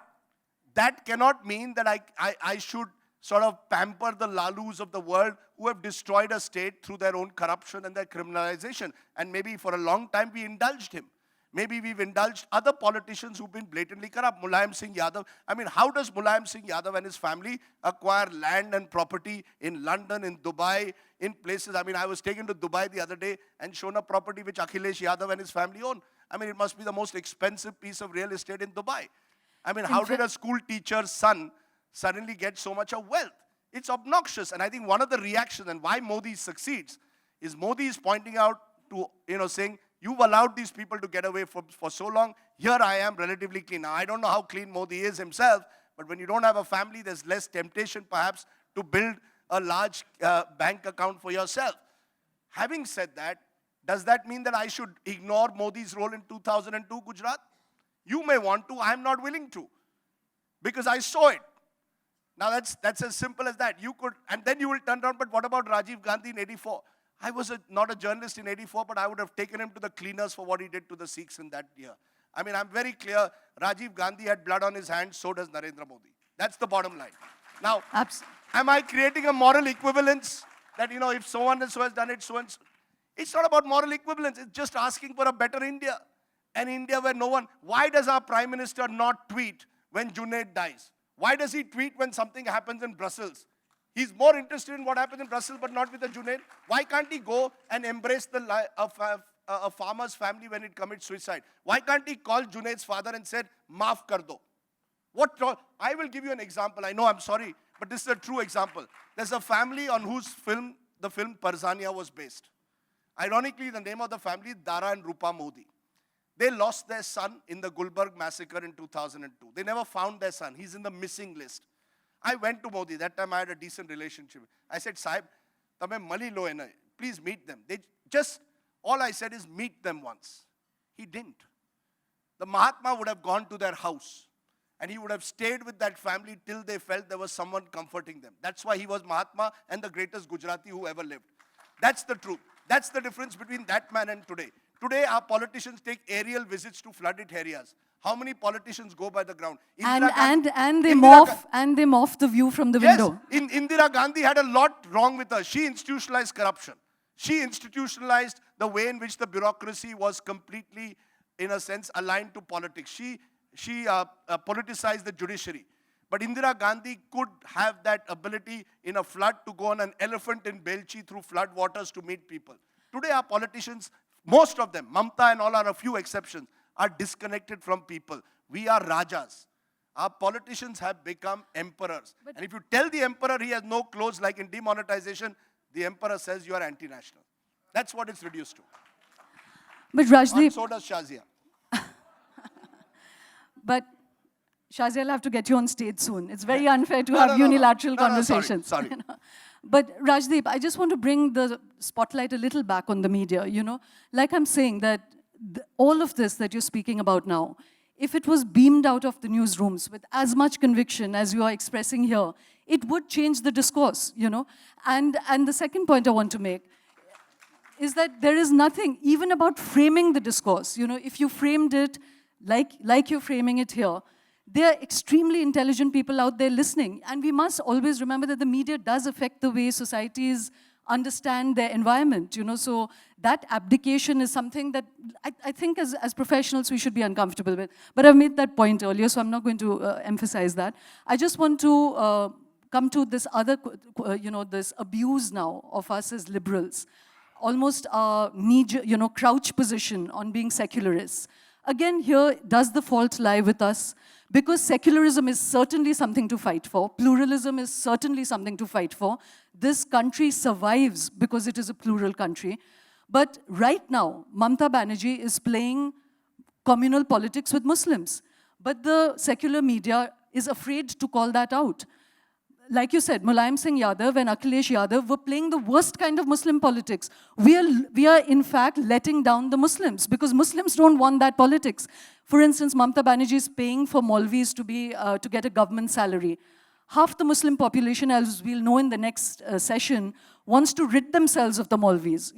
that cannot mean that I should sort of pamper the Lalus of the world who have destroyed a state through their own corruption and their criminalization. And maybe for a long time we indulged him. Maybe we've indulged other politicians who've been blatantly corrupt. Mulayam Singh Yadav. I mean, how does Mulayam Singh Yadav and his family acquire land and property in London, in Dubai, in places? I mean, I was taken to Dubai the other day and shown a property which Akhilesh Yadav and his family own. I mean, it must be the most expensive piece of real estate in Dubai. I mean, how did a school teacher's son suddenly get so much of wealth? It's obnoxious. And I think one of the reactions and why Modi succeeds is Modi is pointing out to, saying, you've allowed these people to get away for so long. Here I am relatively clean. Now, I don't know how clean Modi is himself, but when you don't have a family, there's less temptation perhaps to build a large bank account for yourself. Having said that, does that mean that I should ignore Modi's role in 2002 Gujarat? You may want to, I'm not willing to, because I saw it. Now that's as simple as that. You could, and then you will turn around, but what about Rajiv Gandhi in 84? I was not a journalist in 84, but I would have taken him to the cleaners for what he did to the Sikhs in that year. I mean, I'm very clear, Rajiv Gandhi had blood on his hands, so does Narendra Modi. That's the bottom line. Now, am I creating a moral equivalence that, if someone and so has done it, so and so? It's not about moral equivalence. It's just asking for a better India. An India where no one... Why does our Prime Minister not tweet when Junaid dies? Why does he tweet when something happens in Brussels? He's more interested in what happens in Brussels, but not with the Junaid. Why can't he go and embrace a farmer's family when it commits suicide? Why can't he call Junaid's father and said, "Maaf kar do"? I will give you an example. I know, I'm sorry, but this is a true example. There's a family on whose the film Parzania was based. Ironically, the name of the family is Dara and Rupa Modi. They lost their son in the Gulbarg massacre in 2002. They never found their son. He's in the missing list. I went to Modi. That time I had a decent relationship. I said, "Sahib, tame mali lo hai na. Please meet them." All I said is meet them once. He didn't. The Mahatma would have gone to their house and he would have stayed with that family till they felt there was someone comforting them. That's why he was Mahatma and the greatest Gujarati who ever lived. That's the truth. That's the difference between that man and today. Today, our politicians take aerial visits to flooded areas. How many politicians go by the ground? And they morph the view from the window. Yes, Indira Gandhi had a lot wrong with her. She institutionalized corruption. She institutionalized the way in which the bureaucracy was completely, in a sense, aligned to politics. She politicized the judiciary. But Indira Gandhi could have that ability in a flood to go on an elephant in Belchi through flood waters to meet people. Today, our politicians, most of them, Mamta and all are a few exceptions, are disconnected from people. We are Rajas. Our politicians have become emperors. And if you tell the emperor he has no clothes, like in demonetization, the emperor says you are anti-national. That's what it's reduced to. But Rajdeep... And so does Shazia. But Shazia, I'll have to get you on stage soon. It's very unfair to have unilateral conversations. Sorry. But Rajdeep, I just want to bring the spotlight a little back on the media. Like I'm saying, that all of this that you're speaking about now, if it was beamed out of the newsrooms with as much conviction as you are expressing here, it would change the discourse, And the second point I want to make is that there is nothing, even about framing the discourse. If you framed it like you're framing it here, there are extremely intelligent people out there listening. And we must always remember that the media does affect the way societies understand their environment, So that abdication is something that I think as professionals we should be uncomfortable with. But I've made that point earlier, so I'm not going to emphasize that. I just want to come to this other, this abuse now of us as liberals. Almost a crouch position on being secularists. Again, here, does the fault lie with us? Because secularism is certainly something to fight for. Pluralism is certainly something to fight for. This country survives because it is a plural country. But right now, Mamta Banerjee is playing communal politics with Muslims. But the secular media is afraid to call that out. Like you said, Mulayam Singh Yadav and Akhilesh Yadav were playing the worst kind of Muslim politics. We are in fact letting down the Muslims because Muslims don't want that politics. For instance, Mamta Banerjee is paying for Maulvis to get a government salary. Half the Muslim population, as we'll know in the next session, wants to rid themselves of the Maulvis,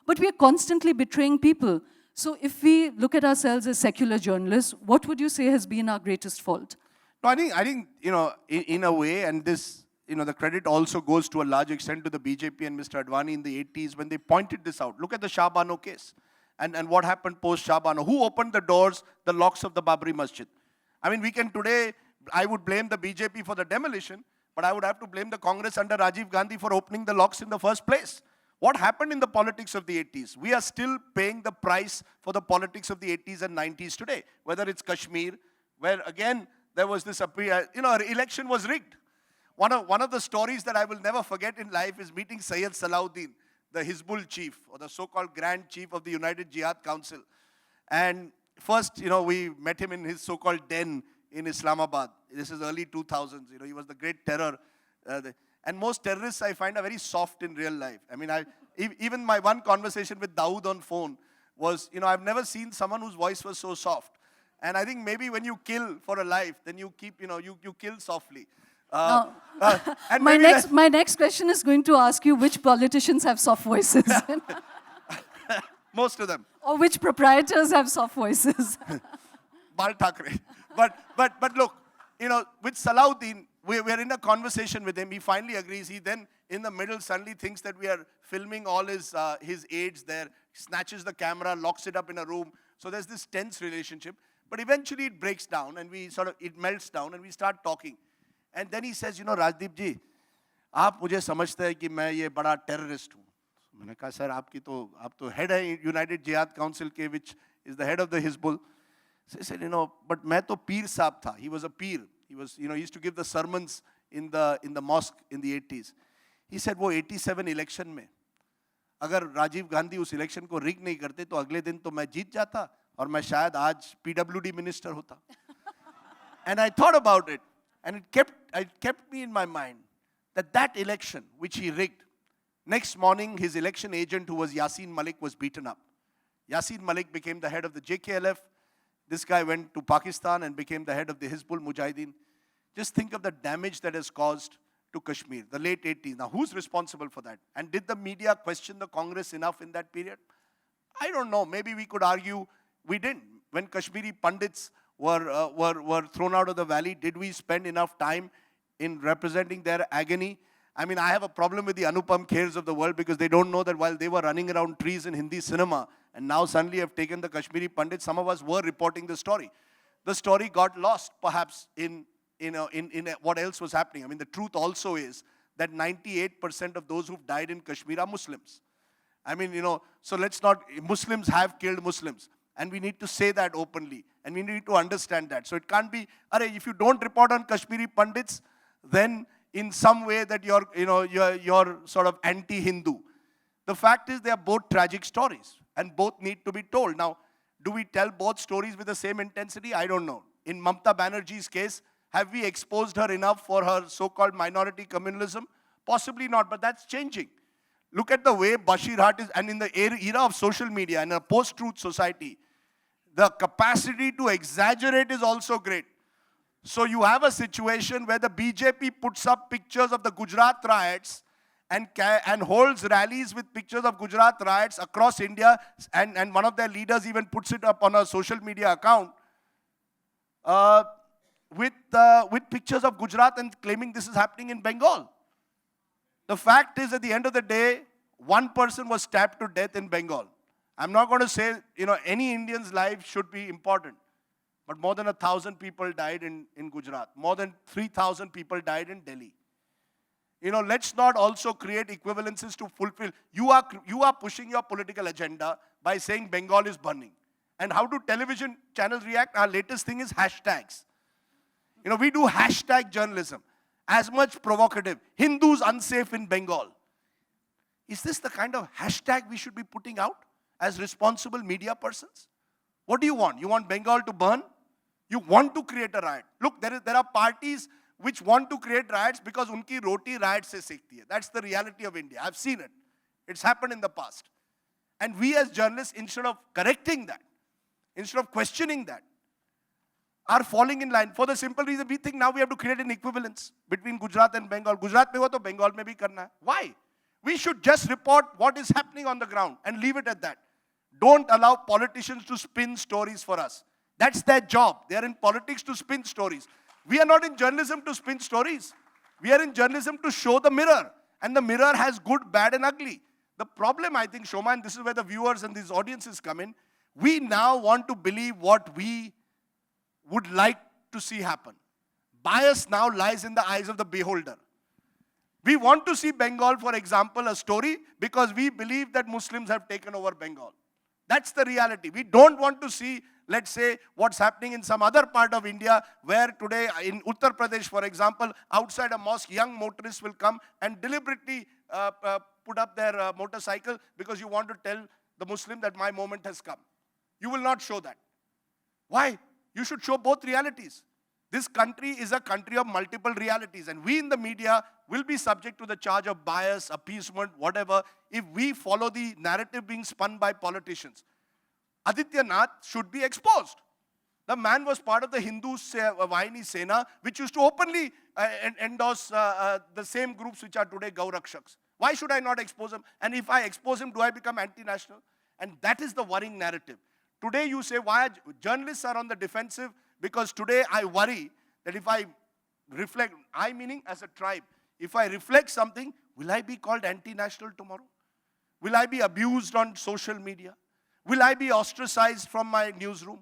But we are constantly betraying people. So if we look at ourselves as secular journalists, what would you say has been our greatest fault? No, I think in a way, and this, the credit also goes to a large extent to the BJP and Mr. Advani in the 80s when they pointed this out. Look at the Shah Bano case and what happened post Shah Bano. Who opened the doors, the locks of the Babri Masjid? I mean, we can today, I would blame the BJP for the demolition, but I would have to blame the Congress under Rajiv Gandhi for opening the locks in the first place. What happened in the politics of the 80s? We are still paying the price for the politics of the 80s and 90s today, whether it's Kashmir, where again, there was this, our election was rigged. One of the stories that I will never forget in life is meeting Sayyid Salahuddin, the Hizbul chief, or the so-called Grand Chief of the United Jihad Council. And first, we met him in his so-called den in Islamabad. This is early 2000s. He was the great terror. And most terrorists I find are very soft in real life. I mean, even my one conversation with Dawood on phone was, I've never seen someone whose voice was so soft. And I think maybe when you kill for a life, then you keep, you kill softly. And my next question is going to ask you which politicians have soft voices. Most of them. Or which proprietors have soft voices. Bal Thackeray. But look, with Salahuddin, we're in a conversation with him. He finally agrees. He then, in the middle, suddenly thinks that we are filming all his aides there, snatches the camera, locks it up in a room. So there's this tense relationship. But eventually it breaks down and it melts down and we start talking. And then he says, Rajdeep ji, आप मुझे समझते हैं कि मैं ये बड़ा terrorist हूँ. मैंने कहा सर आप तो head है United Jihad Council के, which is the head of the Hizbul. So he said, but मैं तो पीर साहब था. He was a peer. He used to give the sermons in the mosque in the 80s. He said, वो 87 election में, अगर राजीव गांधी उस election को rig नहीं करते, तो अगले दिन तो मैं जीत जाता, और मैं शायद आज PWD minister होता. And I thought about it, and it kept me in my mind that election which he rigged, next morning his election agent, who was Yasin Malik, was beaten up. Yasin Malik became the head of the JKLF. This guy went to Pakistan and became the head of the Hizbul Mujahideen. Just think of the damage that has caused to Kashmir, the late 80s. Now, who's responsible for that? And did the media question the Congress enough in that period? I don't know. Maybe we could argue we didn't. When Kashmiri Pandits were thrown out of the valley, did we spend enough time in representing their agony? I mean, I have a problem with the Anupam Khers of the world, because they don't know that while they were running around trees in Hindi cinema, and now suddenly have taken the Kashmiri Pandits, some of us were reporting the story. The story got lost, perhaps, in what else was happening. I mean, the truth also is that 98% of those who've died in Kashmir are Muslims. I mean, so let's not, Muslims have killed Muslims. And we need to say that openly. And we need to understand that. So it can't be, if you don't report on Kashmiri Pandits, then in some way that you're sort of anti-Hindu. The fact is, they are both tragic stories, and both need to be told. Now, do we tell both stories with the same intensity? I don't know. In Mamta Banerjee's case, have we exposed her enough for her so-called minority communalism? Possibly not, but that's changing. Look at the way Bashir Hart is, and in the era of social media, in a post-truth society, the capacity to exaggerate is also great. So you have a situation where the BJP puts up pictures of the Gujarat riots and holds rallies with pictures of Gujarat riots across India, and one of their leaders even puts it up on a social media account with pictures of Gujarat and claiming this is happening in Bengal. The fact is, at the end of the day, one person was stabbed to death in Bengal. I'm not going to say, any Indian's life should be important. But more than 1,000 people died in Gujarat. More than 3,000 people died in Delhi. Let's not also create equivalences to fulfill. You are pushing your political agenda by saying Bengal is burning. And how do television channels react? Our latest thing is hashtags. We do hashtag journalism. As much provocative. Hindus unsafe in Bengal. Is this the kind of hashtag we should be putting out as responsible media persons? What do you want? You want Bengal to burn? You want to create a riot. Look, there are parties which want to create riots because unki roti riot se sekti hai. That's the reality of India. I've seen it. It's happened in the past. And we as journalists, instead of correcting that, instead of questioning that, are falling in line for the simple reason we think now we have to create an equivalence between Gujarat and Bengal. Gujarat mein hua to Bengal mein bhi karna hai. Why? We should just report what is happening on the ground and leave it at that. Don't allow politicians to spin stories for us. That's their job. They are in politics to spin stories. We are not in journalism to spin stories. We are in journalism to show the mirror. And the mirror has good, bad, and ugly. The problem, I think, Shoma, and this is where the viewers and these audiences come in, we now want to believe what we would like to see happen. Bias now lies in the eyes of the beholder. We want to see Bengal, for example, a story because we believe that Muslims have taken over Bengal. That's the reality. We don't want to see, let's say, what's happening in some other part of India where today in Uttar Pradesh, for example, outside a mosque, young motorists will come and deliberately put up their motorcycle because you want to tell the Muslim that my moment has come. You will not show that. Why? You should show both realities. This country is a country of multiple realities, and we in the media will be subject to the charge of bias, appeasement, whatever, if we follow the narrative being spun by politicians. Aditya Nath should be exposed. The man was part of the Hindu Vahini Sena, which used to openly endorse the same groups which are today Gaurakshaks. Why should I not expose him? And if I expose him, do I become anti-national? And that is the worrying narrative. Today you say, why journalists are on the defensive? Because today I worry that if I reflect, I meaning as a tribe, if I reflect something, will I be called anti-national tomorrow? Will I be abused on social media? Will I be ostracized from my newsroom?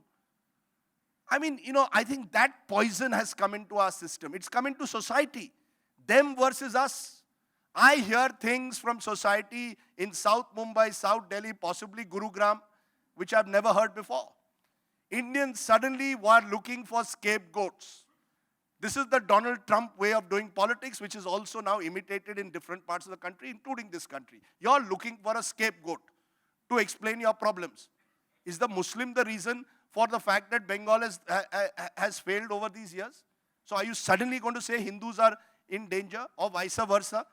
I mean, I think that poison has come into our system. It's come into society. Them versus us. I hear things from society in South Mumbai, South Delhi, possibly Gurugram, which I've never heard before. Indians suddenly were looking for scapegoats. This is the Donald Trump way of doing politics, which is also now imitated in different parts of the country, including this country. You're looking for a scapegoat to explain your problems. Is the Muslim the reason for the fact that Bengal has failed over these years? So are you suddenly going to say Hindus are in danger or vice versa?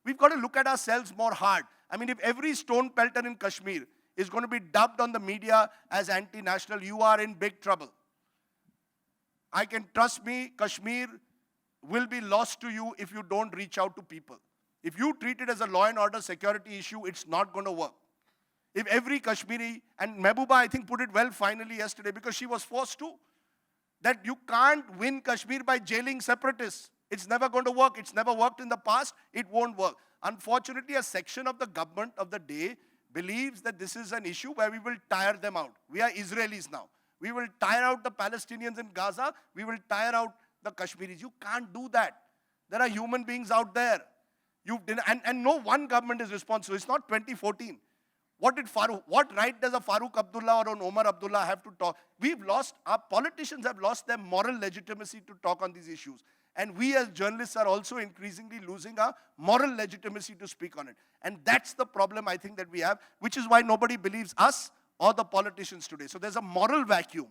We've got to look at ourselves more hard. I mean, if every stone pelter in Kashmir is going to be dubbed on the media as anti-national, you are in big trouble. I can trust me, Kashmir will be lost to you if you don't reach out to people. If you treat it as a law and order security issue, it's not going to work. If every Kashmiri, and Mehbooba I think put it well finally yesterday because she was forced to, that you can't win Kashmir by jailing separatists. It's never going to work. It's never worked in the past. It won't work. Unfortunately, a section of the government of the day believes that this is an issue where we will tire them out. We are Israelis now. We will tire out the Palestinians in Gaza. We will tire out the Kashmiris. You can't do that. There are human beings out there. And no one government is responsible. It's not 2014. What right does a Farooq Abdullah or an Omar Abdullah have to talk? Our politicians have lost their moral legitimacy to talk on these issues. And we as journalists are also increasingly losing our moral legitimacy to speak on it. And that's the problem I think that we have, which is why nobody believes us or the politicians today. So there's a moral vacuum.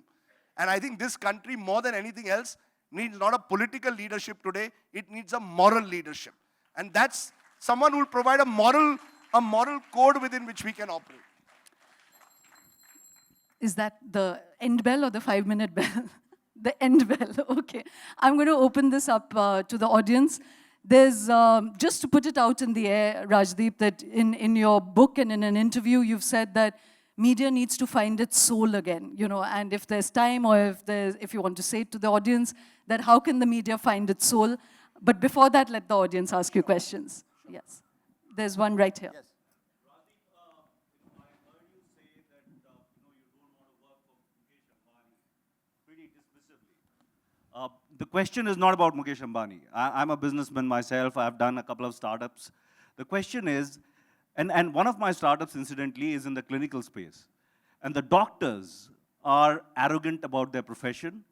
And I think this country, more than anything else, needs not a political leadership today, it needs a moral leadership. And that's someone who will provide a moral code within which we can operate. Is that the end bell or the 5-minute bell? The end bell, okay. I'm going to open this up to the audience. There's, just to put it out in the air, Rajdeep, that in your book and in an interview, you've said that media needs to find its soul again, and if there's time or if you want to say it to the audience, that how can the media find its soul? But before that, let the audience ask you questions. Sure. Yes. There's one right here. Yes. The question is not about Mukesh Ambani. I'm a businessman myself. I've done a couple of startups. The question is, and one of my startups, incidentally, is in the clinical space. And the doctors are arrogant about their profession.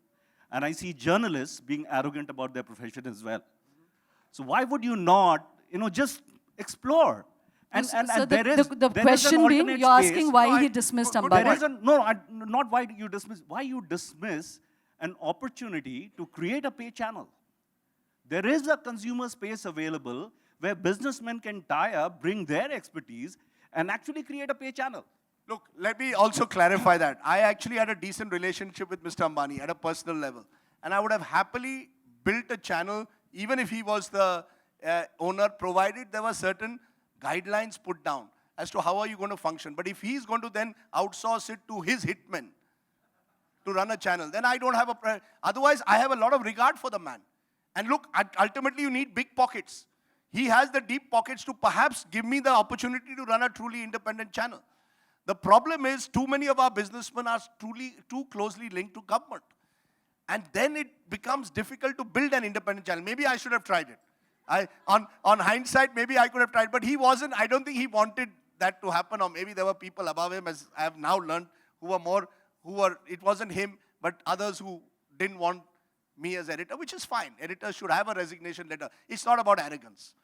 And I see journalists being arrogant about their profession as well. So why would you not, just explore? And there is the question being, you're asking why he dismissed Ambani. Not why you dismiss. Why you dismiss an opportunity to create a pay channel. There is a consumer space available where businessmen can tie up, bring their expertise, and actually create a pay channel. Look, let me also clarify that. I actually had a decent relationship with Mr. Ambani at a personal level. And I would have happily built a channel, even if he was the owner, provided there were certain guidelines put down as to how are you going to function. But if he's going to then outsource it to his hitmen to run a channel, then I don't have otherwise I have a lot of regard for the man. And look, ultimately you need big pockets. He has the deep pockets to perhaps give me the opportunity to run a truly independent channel. The problem is too many of our businessmen are too closely linked to government. And then it becomes difficult to build an independent channel. Maybe I should have tried it. On hindsight, maybe I could have tried, but he wasn't, I don't think he wanted that to happen, or maybe there were people above him, as I have now learned, it wasn't him, but others who didn't want me as editor, which is fine. Editors should have a resignation letter. It's not about arrogance.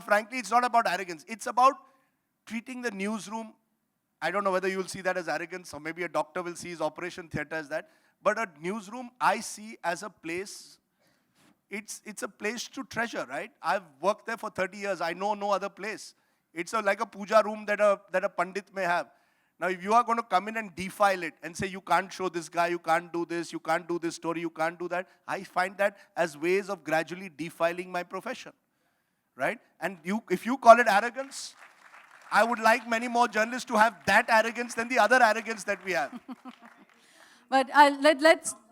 Frankly, it's not about arrogance. It's about treating the newsroom. I don't know whether you'll see that as arrogance, or maybe a doctor will see his operation theater as that. But a newsroom I see as a place, it's a place to treasure, right? I've worked there for 30 years. I know no other place. It's like a puja room that a pandit may have. Now, if you are going to come in and defile it and say, you can't show this guy, you can't do this, you can't do this story, you can't do that, I find that as ways of gradually defiling my profession, right? And if you call it arrogance, I would like many more journalists to have that arrogance than the other arrogance that we have. But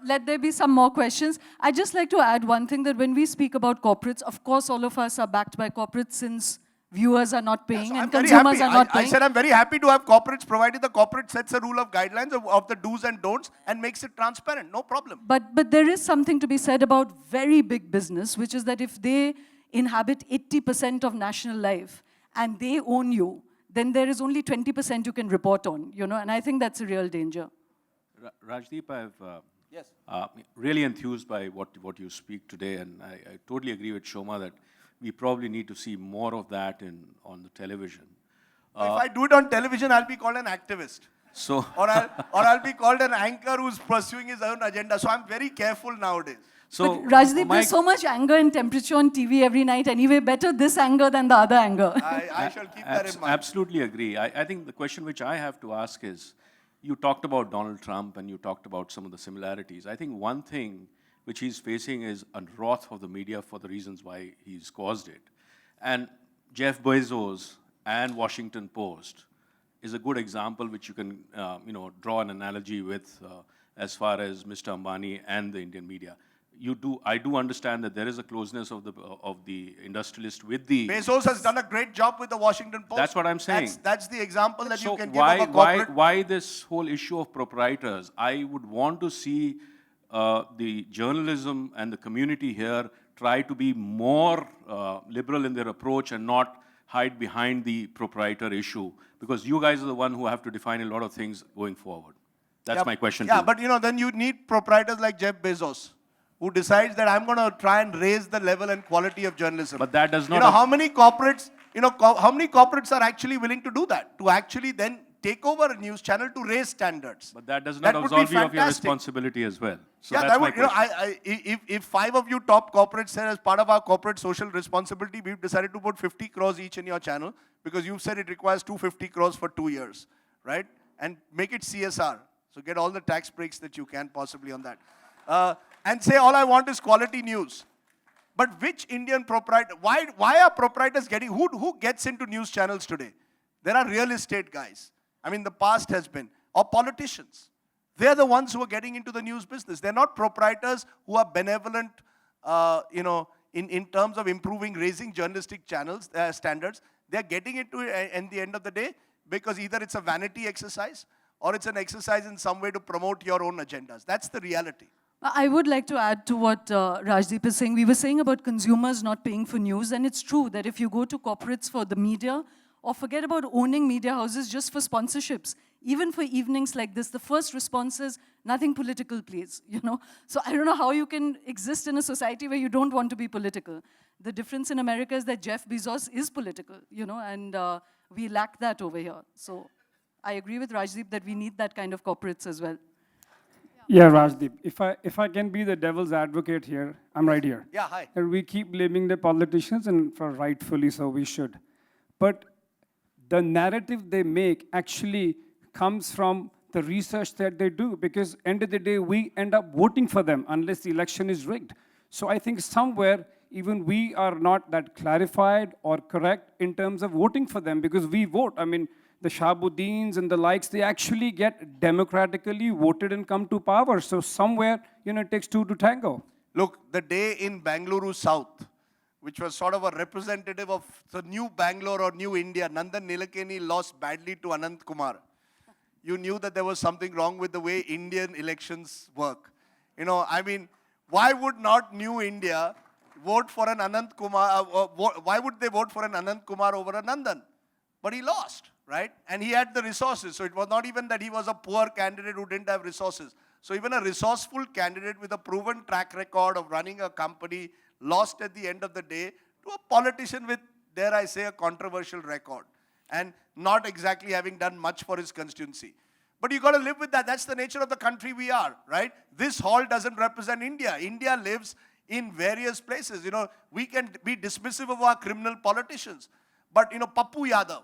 let there be some more questions. I'd just like to add one thing, that when we speak about corporates, of course, all of us are backed by corporates since viewers are not paying and consumers are not paying. I said I'm very happy to have corporates, provided the corporate sets a rule of guidelines of the do's and don'ts and makes it transparent. No problem. But there is something to be said about very big business, which is that if they inhabit 80% of national life and they own you, then there is only 20% you can report on, and I think that's a real danger. Rajdeep, I've Yes. Really enthused by what you speak today, and I totally agree with Shoma that we probably need to see more of that on the television. If I do it on television, I'll be called an activist. So, or I'll be called an anchor who's pursuing his own agenda. So I'm very careful nowadays. so But Rajdeep, there's so much anger and temperature on TV every night anyway. Better this anger than the other anger. I shall keep that in mind. Absolutely agree. I think the question which I have to ask is, you talked about Donald Trump and you talked about some of the similarities. I think one thing which he's facing is a wrath of the media for the reasons why he's caused it. And Jeff Bezos and Washington Post is a good example which you can draw an analogy with as far as Mr. Ambani and the Indian media. I do understand that there is a closeness of the industrialist with the... Bezos has done a great job with the Washington Post. That's what I'm saying. That's the example that So you can give of a corporate... why this whole issue of proprietors? I would want to see the journalism and the community here try to be more liberal in their approach and not hide behind the proprietor issue, because you guys are the one who have to define a lot of things going forward. That's my question to you. Yeah, but then you need proprietors like Jeff Bezos, who decides that I'm going to try and raise the level and quality of journalism. But that does not... how many corporates, how many corporates are actually willing to do that? To actually then take over a news channel to raise standards. But that does not absolve you of your responsibility as well. So yeah, that's that my would, question. if 5 of you top corporates said as part of our corporate social responsibility, we've decided to put 50 crores each in your channel because you've said it requires 250 crores for 2 years, right? And make it CSR. So get all the tax breaks that you can possibly on that. And say all I want is quality news. But which Indian proprietor, why are proprietors getting, who gets into news channels today? There are real estate guys. I mean, the past has been, or politicians. They're the ones who are getting into the news business. They're not proprietors who are benevolent, in terms of improving, raising journalistic channels, standards. They're getting into it at the end of the day because either it's a vanity exercise or it's an exercise in some way to promote your own agendas. That's the reality. I would like to add to what Rajdeep is saying. We were saying about consumers not paying for news, and it's true that if you go to corporates for the media, or forget about owning media houses just for sponsorships, even for evenings like this, the first response is, nothing political, please, So I don't know how you can exist in a society where you don't want to be political. The difference in America is that Jeff Bezos is political, and we lack that over here. So I agree with Rajdeep that we need that kind of corporates as well. Yeah, Rajdeep, if I can be the devil's advocate here, I'm right here. Yeah, hi. And we keep blaming the politicians, and for rightfully so we should. But the narrative they make actually comes from the research that they do, because end of the day, we end up voting for them unless the election is rigged. So I think somewhere, even we are not that clarified or correct in terms of voting for them, because we vote. I mean, the Shabuddins and the likes, they actually get democratically voted and come to power. So somewhere, it takes two to tango. Look, the day in Bangalore South, which was sort of a representative of the new Bangalore or new India, Nandan Nilekani lost badly to Anant Kumar. You knew that there was something wrong with the way Indian elections work. Why would not New India vote for an Anant Kumar? Why would they vote for an Anant Kumar over a Nandan? But he lost, right? And he had the resources. So it was not even that he was a poor candidate who didn't have resources. So even a resourceful candidate with a proven track record of running a company lost at the end of the day to a politician with, dare I say, a controversial record and not exactly having done much for his constituency. But you got to live with that. That's the nature of the country we are, right? This hall doesn't represent India. India lives in various places. You know, we can be dismissive of our criminal politicians. But, you know, Pappu Yadav,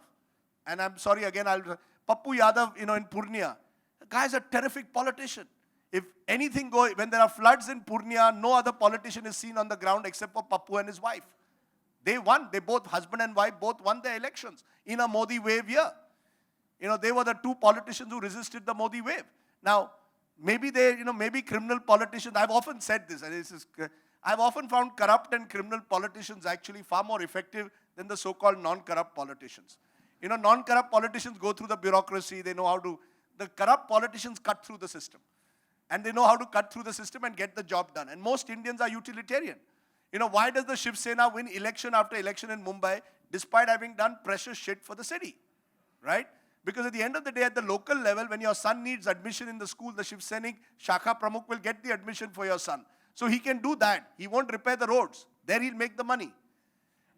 and I'm sorry again, Pappu Yadav, you know, in Purnia, the guy's a terrific politician. If anything goes, when there are floods in Purnia, no other politician is seen on the ground except for Pappu and his wife. They won. They both, husband and wife, both won their elections in a Modi wave year. You know, they were the two politicians who resisted the Modi wave. Now, maybe maybe criminal politicians, I've often said this, and I've often found corrupt and criminal politicians actually far more effective than the so-called non-corrupt politicians. You know, non-corrupt politicians go through the bureaucracy, they know how to, the corrupt politicians cut through the system. And they know how to cut through the system and get the job done. And most Indians are utilitarian. You know, why does the Shiv Sena win election after election in Mumbai despite having done precious shit for the city, right? Because at the end of the day, at the local level, when your son needs admission in the school, the Shiv Sainik Shakha Pramukh will get the admission for your son. So he can do that. He won't repair the roads. There he'll make the money.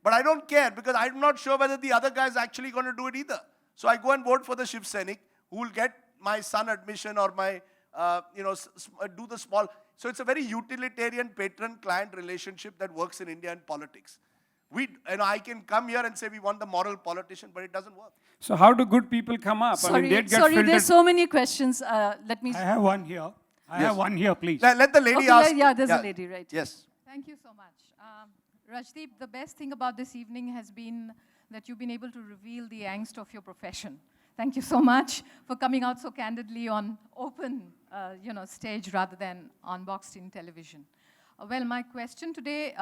But I don't care because I'm not sure whether the other guy is actually going to do it either. So I go and vote for the Shiv Sainik who will get my son admission or my, do the small. So it's a very utilitarian patron-client relationship that works in India and politics. I can come here and say we want the moral politician, but it doesn't work. So how do good people come up? Sorry, they'd get filtered. there's so many questions. Let me... I have one here. I have one here, please. Let the lady ask. Yeah, there's a lady, right. Yes. Thank you so much. Rajdeep, the best thing about this evening has been that you've been able to reveal the angst of your profession. Thank you so much for coming out so candidly on open stage rather than unboxed in television. Well, my question today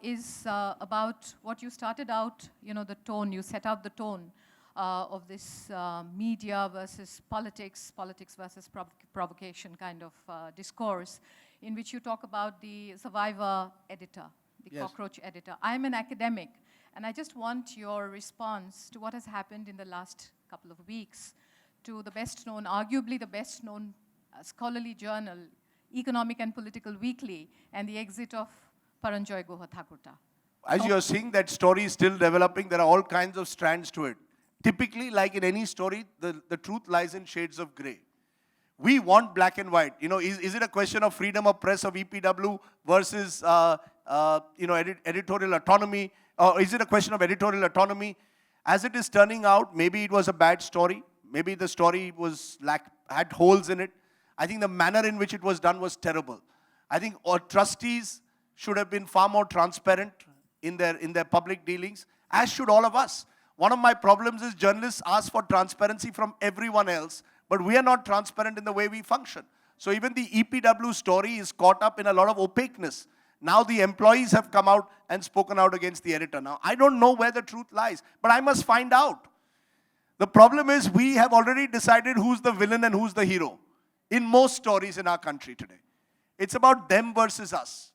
is about what you started out, the tone, you set out the tone of this media versus politics versus provocation kind of discourse, in which you talk about the survivor editor, the cockroach editor. I'm an academic, and I just want your response to what has happened in the last couple of weeks to the best known, arguably the best known scholarly journal, Economic and Political Weekly, and the exit of Paranjoy Guha Thakurta. As you're seeing, that story is still developing. There are all kinds of strands to it. Typically, like in any story, the truth lies in shades of gray. We want black and white. Is it a question of freedom of press of EPW versus editorial autonomy? Or is it a question of editorial autonomy? As it is turning out, maybe it was a bad story. Maybe the story had holes in it. I think the manner in which it was done was terrible. I think our trustees should have been far more transparent in their public dealings, as should all of us. One of my problems is journalists ask for transparency from everyone else, but we are not transparent in the way we function. So even the EPW story is caught up in a lot of opaqueness. Now the employees have come out and spoken out against the editor. Now, I don't know where the truth lies, but I must find out. The problem is we have already decided who's the villain and who's the hero in most stories in our country today. It's about them versus us,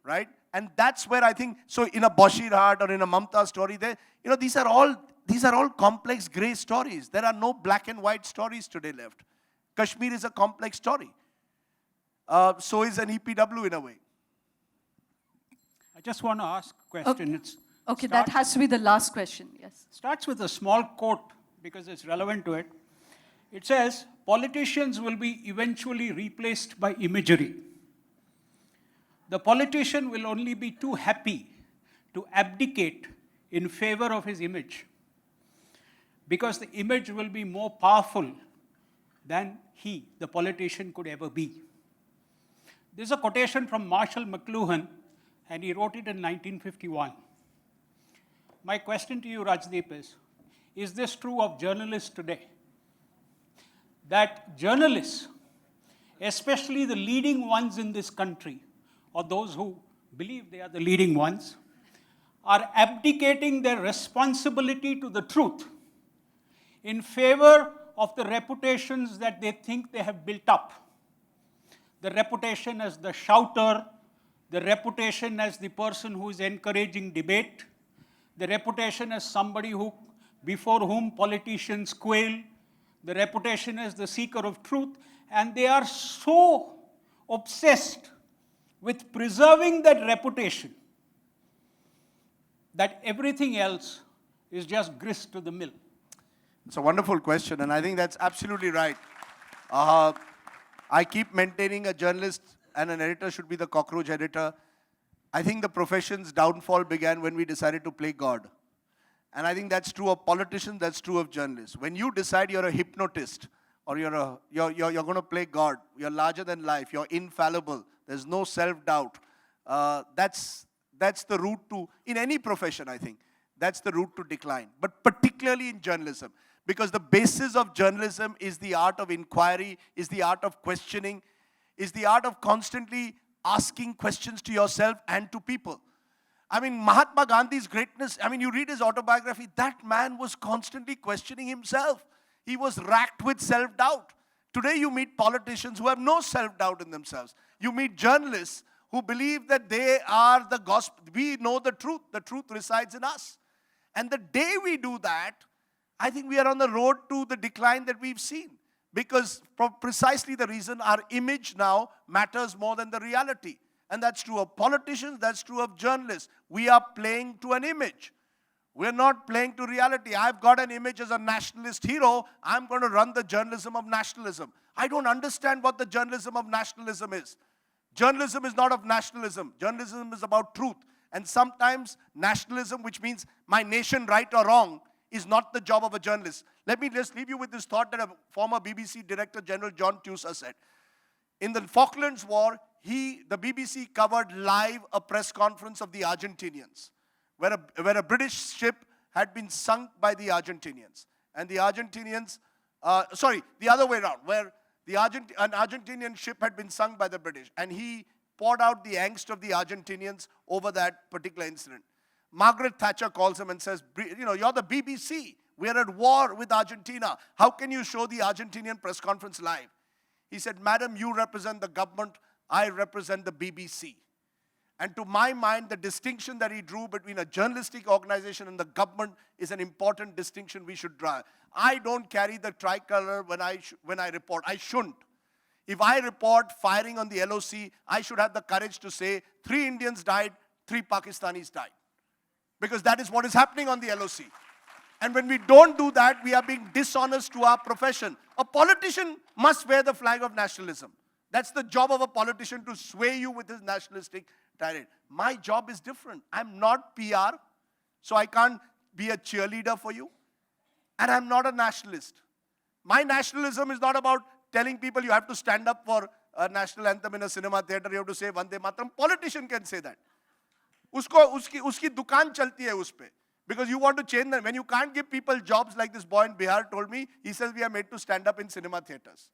right? And that's where I think, so in a Bashir Hart or in a Mamta story, these are all complex gray stories. There are no black and white stories today left. Kashmir is a complex story. So is an EPW in a way. I just want to ask a question. Okay, that has to be the last question, yes. Starts with a small quote because it's relevant to it. It says, politicians will be eventually replaced by imagery. The politician will only be too happy to abdicate in favor of his image because the image will be more powerful than he, the politician, could ever be. This is a quotation from Marshall McLuhan, and he wrote it in 1951. My question to you, Rajdeep, is this true of journalists today? That journalists, especially the leading ones in this country, or those who believe they are the leading ones, are abdicating their responsibility to the truth in favor of the reputations that they think they have built up. The reputation as the shouter, the reputation as the person who is encouraging debate, the reputation as somebody before whom politicians quail, the reputation as the seeker of truth, and they are so obsessed with preserving that reputation that everything else is just grist to the mill. It's a wonderful question, and I think that's absolutely right. I keep maintaining a journalist and an editor should be the cockroach editor. I think the profession's downfall began when we decided to play God. And I think that's true of politicians, that's true of journalists. When you decide you're a hypnotist, or you're going to play God, you're larger than life, you're infallible, there's no self-doubt, that's the route to, in any profession I think, that's the route to decline. But particularly in journalism, because the basis of journalism is the art of inquiry, is the art of questioning, is the art of constantly asking questions to yourself and to people. I mean, Mahatma Gandhi's greatness, I mean, you read his autobiography, that man was constantly questioning himself. He was racked with self-doubt. Today you meet politicians who have no self-doubt in themselves. You meet journalists who believe that they are the gospel. We know the truth resides in us. And the day we do that, I think we are on the road to the decline that we've seen. Because for precisely the reason our image now matters more than the reality. And that's true of politicians, that's true of journalists. We are playing to an image. We're not playing to reality. I've got an image as a nationalist hero. I'm going to run the journalism of nationalism. I don't understand what the journalism of nationalism is. Journalism is not of nationalism. Journalism is about truth. And sometimes nationalism, which means my nation right or wrong, is not the job of a journalist. Let me just leave you with this thought that a former BBC Director General John Tusa said. In the Falklands War, the BBC covered live a press conference of the Argentinians, where a British ship had been sunk by the Argentinians. And the Argentinians, the other way around, where an Argentinian ship had been sunk by the British. And he poured out the angst of the Argentinians over that particular incident. Margaret Thatcher calls him and says, you're the BBC. We're at war with Argentina. How can you show the Argentinian press conference live? He said, Madam, you represent the government. I represent the BBC. And to my mind, the distinction that he drew between a journalistic organization and the government is an important distinction we should draw. I don't carry the tricolor when I report. I shouldn't. If I report firing on the LOC, I should have the courage to say 3 Indians died, 3 Pakistanis died. Because that is what is happening on the LOC. And when we don't do that, we are being dishonest to our profession. A politician must wear the flag of nationalism. That's the job of a politician, to sway you with his nationalistic tirade. My job is different. I'm not PR, so I can't be a cheerleader for you. And I'm not a nationalist. My nationalism is not about telling people you have to stand up for a national anthem in a cinema theater, you have to say Vande Mataram. Politician can say that. Uski dukaan chalti hai us pe. Because you want to change them. When you can't give people jobs, like this boy in Bihar told me, he says we are made to stand up in cinema theaters.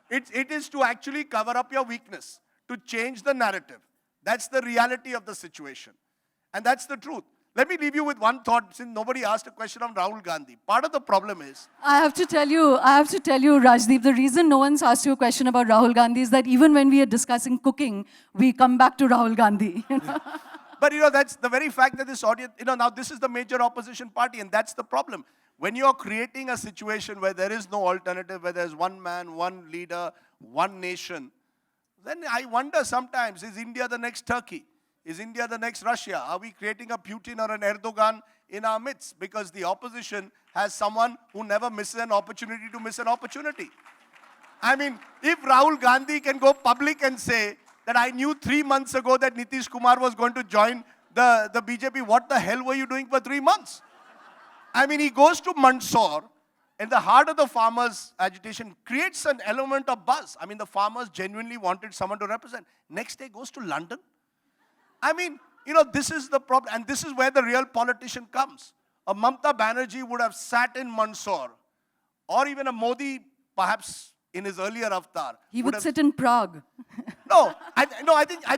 It is to actually cover up your weakness, to change the narrative. That's the reality of the situation. And that's the truth. Let me leave you with one thought, since nobody asked a question on Rahul Gandhi. Part of the problem is... I have to tell you, Rajdeep, the reason no one's asked you a question about Rahul Gandhi is that even when we are discussing cooking, we come back to Rahul Gandhi. But that's the very fact that this audience, now this is the major opposition party, and that's the problem. When you're creating a situation where there is no alternative, where there's one man, one leader, one nation, then I wonder sometimes, is India the next Turkey? Is India the next Russia? Are we creating a Putin or an Erdogan in our midst? Because the opposition has someone who never misses an opportunity to miss an opportunity. I mean, if Rahul Gandhi can go public and say that I knew 3 months ago that Nitish Kumar was going to join the BJP, what the hell were you doing for 3 months? I mean, he goes to Mandsaur, in the heart of the farmers' agitation, creates an element of buzz. I mean, the farmers genuinely wanted someone to represent. Next day goes to London. I mean, this is the problem, and this is where the real politician comes. A Mamata Banerjee would have sat in Mandsaur, or even a Modi, perhaps in his earlier avatar. He would sit in Prague. I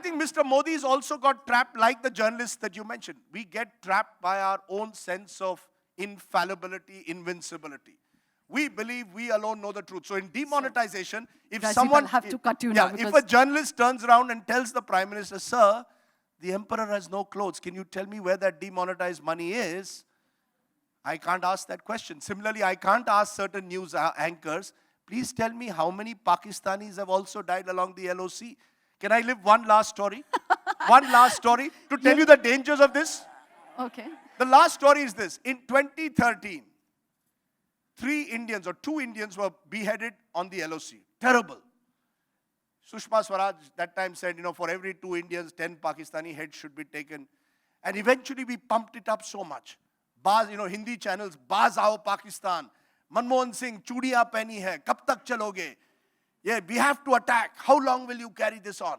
think Mr. Modi has also got trapped like the journalists that you mentioned. We get trapped by our own sense of infallibility, invincibility. We believe we alone know the truth. So in demonetization, if Rajdeep, someone... I'll have to cut you now. If a journalist turns around and tells the Prime Minister, sir, the emperor has no clothes. Can you tell me where that demonetized money is? I can't ask that question. Similarly, I can't ask certain news anchors, please tell me how many Pakistanis have also died along the LOC. Can I live one last story? One last story to tell you the dangers of this? Okay. The last story is this. In 2013, 2 Indians were beheaded on the LOC. Terrible. Sushma Swaraj that time said, for every 2 Indians, 10 Pakistani heads should be taken. And eventually we pumped it up so much. Baaz, Hindi channels, Baaz Aao Pakistan. Manmohan Singh, chudiyan pehni hai, kab tak chaloge? Yeah, we have to attack. How long will you carry this on?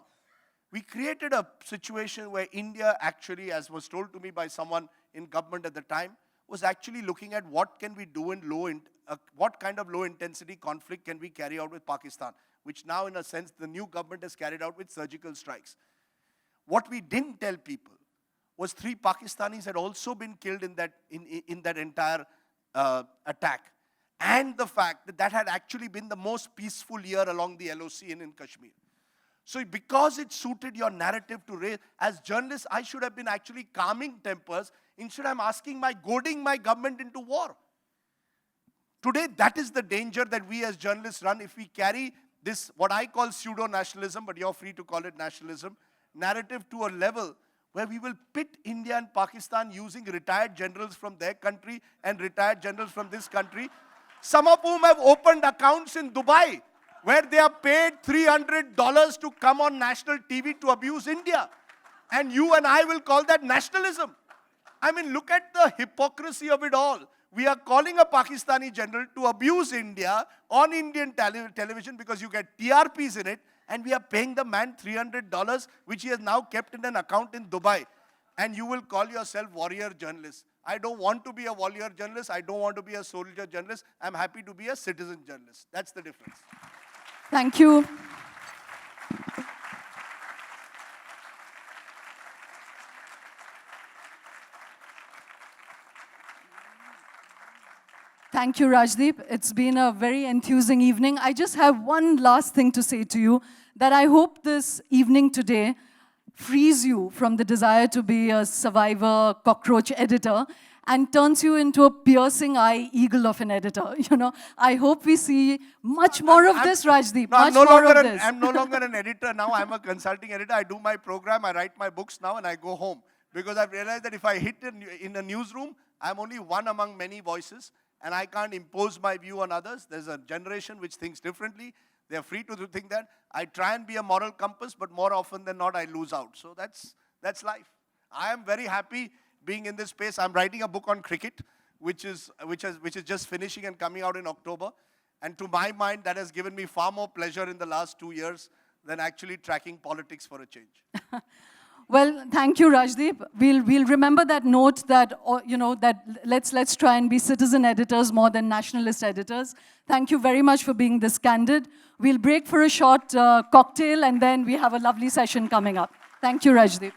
We created a situation where India actually, as was told to me by someone in government at the time, was actually looking at what can we do in what kind of low intensity conflict can we carry out with Pakistan, which now in a sense the new government has carried out with surgical strikes. What we didn't tell people was 3 Pakistanis had also been killed in that entire attack. And the fact that that had actually been the most peaceful year along the LOC in Kashmir. So because it suited your narrative to raise, as journalists, I should have been actually calming tempers. Instead, I'm goading my government into war. Today, that is the danger that we as journalists run if we carry this, what I call pseudo-nationalism, but you're free to call it nationalism, narrative to a level where we will pit India and Pakistan using retired generals from their country and retired generals from this country, some of whom have opened accounts in Dubai, where they are paid $300 to come on national TV to abuse India. And you and I will call that nationalism. I mean, look at the hypocrisy of it all. We are calling a Pakistani general to abuse India on Indian television because you get TRPs in it, and we are paying the man $300, which he has now kept in an account in Dubai. And you will call yourself warrior journalist. I don't want to be a warrior journalist. I don't want to be a soldier journalist. I'm happy to be a citizen journalist. That's the difference. Thank you. Thank you, Rajdeep. It's been a very enthusing evening. I just have one last thing to say to you, that I hope this evening today frees you from the desire to be a survivor cockroach editor and turns you into a piercing eye eagle of an editor. I hope we see much more of this, Rajdeep. No, much more of this. I'm no longer an editor now. I'm a consulting editor. I do my program, I write my books now, and I go home. Because I've realized that if I hit in a newsroom, I'm only one among many voices, and I can't impose my view on others. There's a generation which thinks differently. They're free to think that. I try and be a moral compass, but more often than not, I lose out. So that's life. I am very happy being in this space. I'm writing a book on cricket, which is just finishing and coming out in October. And to my mind, that has given me far more pleasure in the last 2 years than actually tracking politics for a change. Well, thank you, Rajdeep. We'll remember that note that, that let's try and be citizen editors more than nationalist editors. Thank you very much for being this candid. We'll break for a short cocktail, and then we have a lovely session coming up. Thank you, Rajdeep.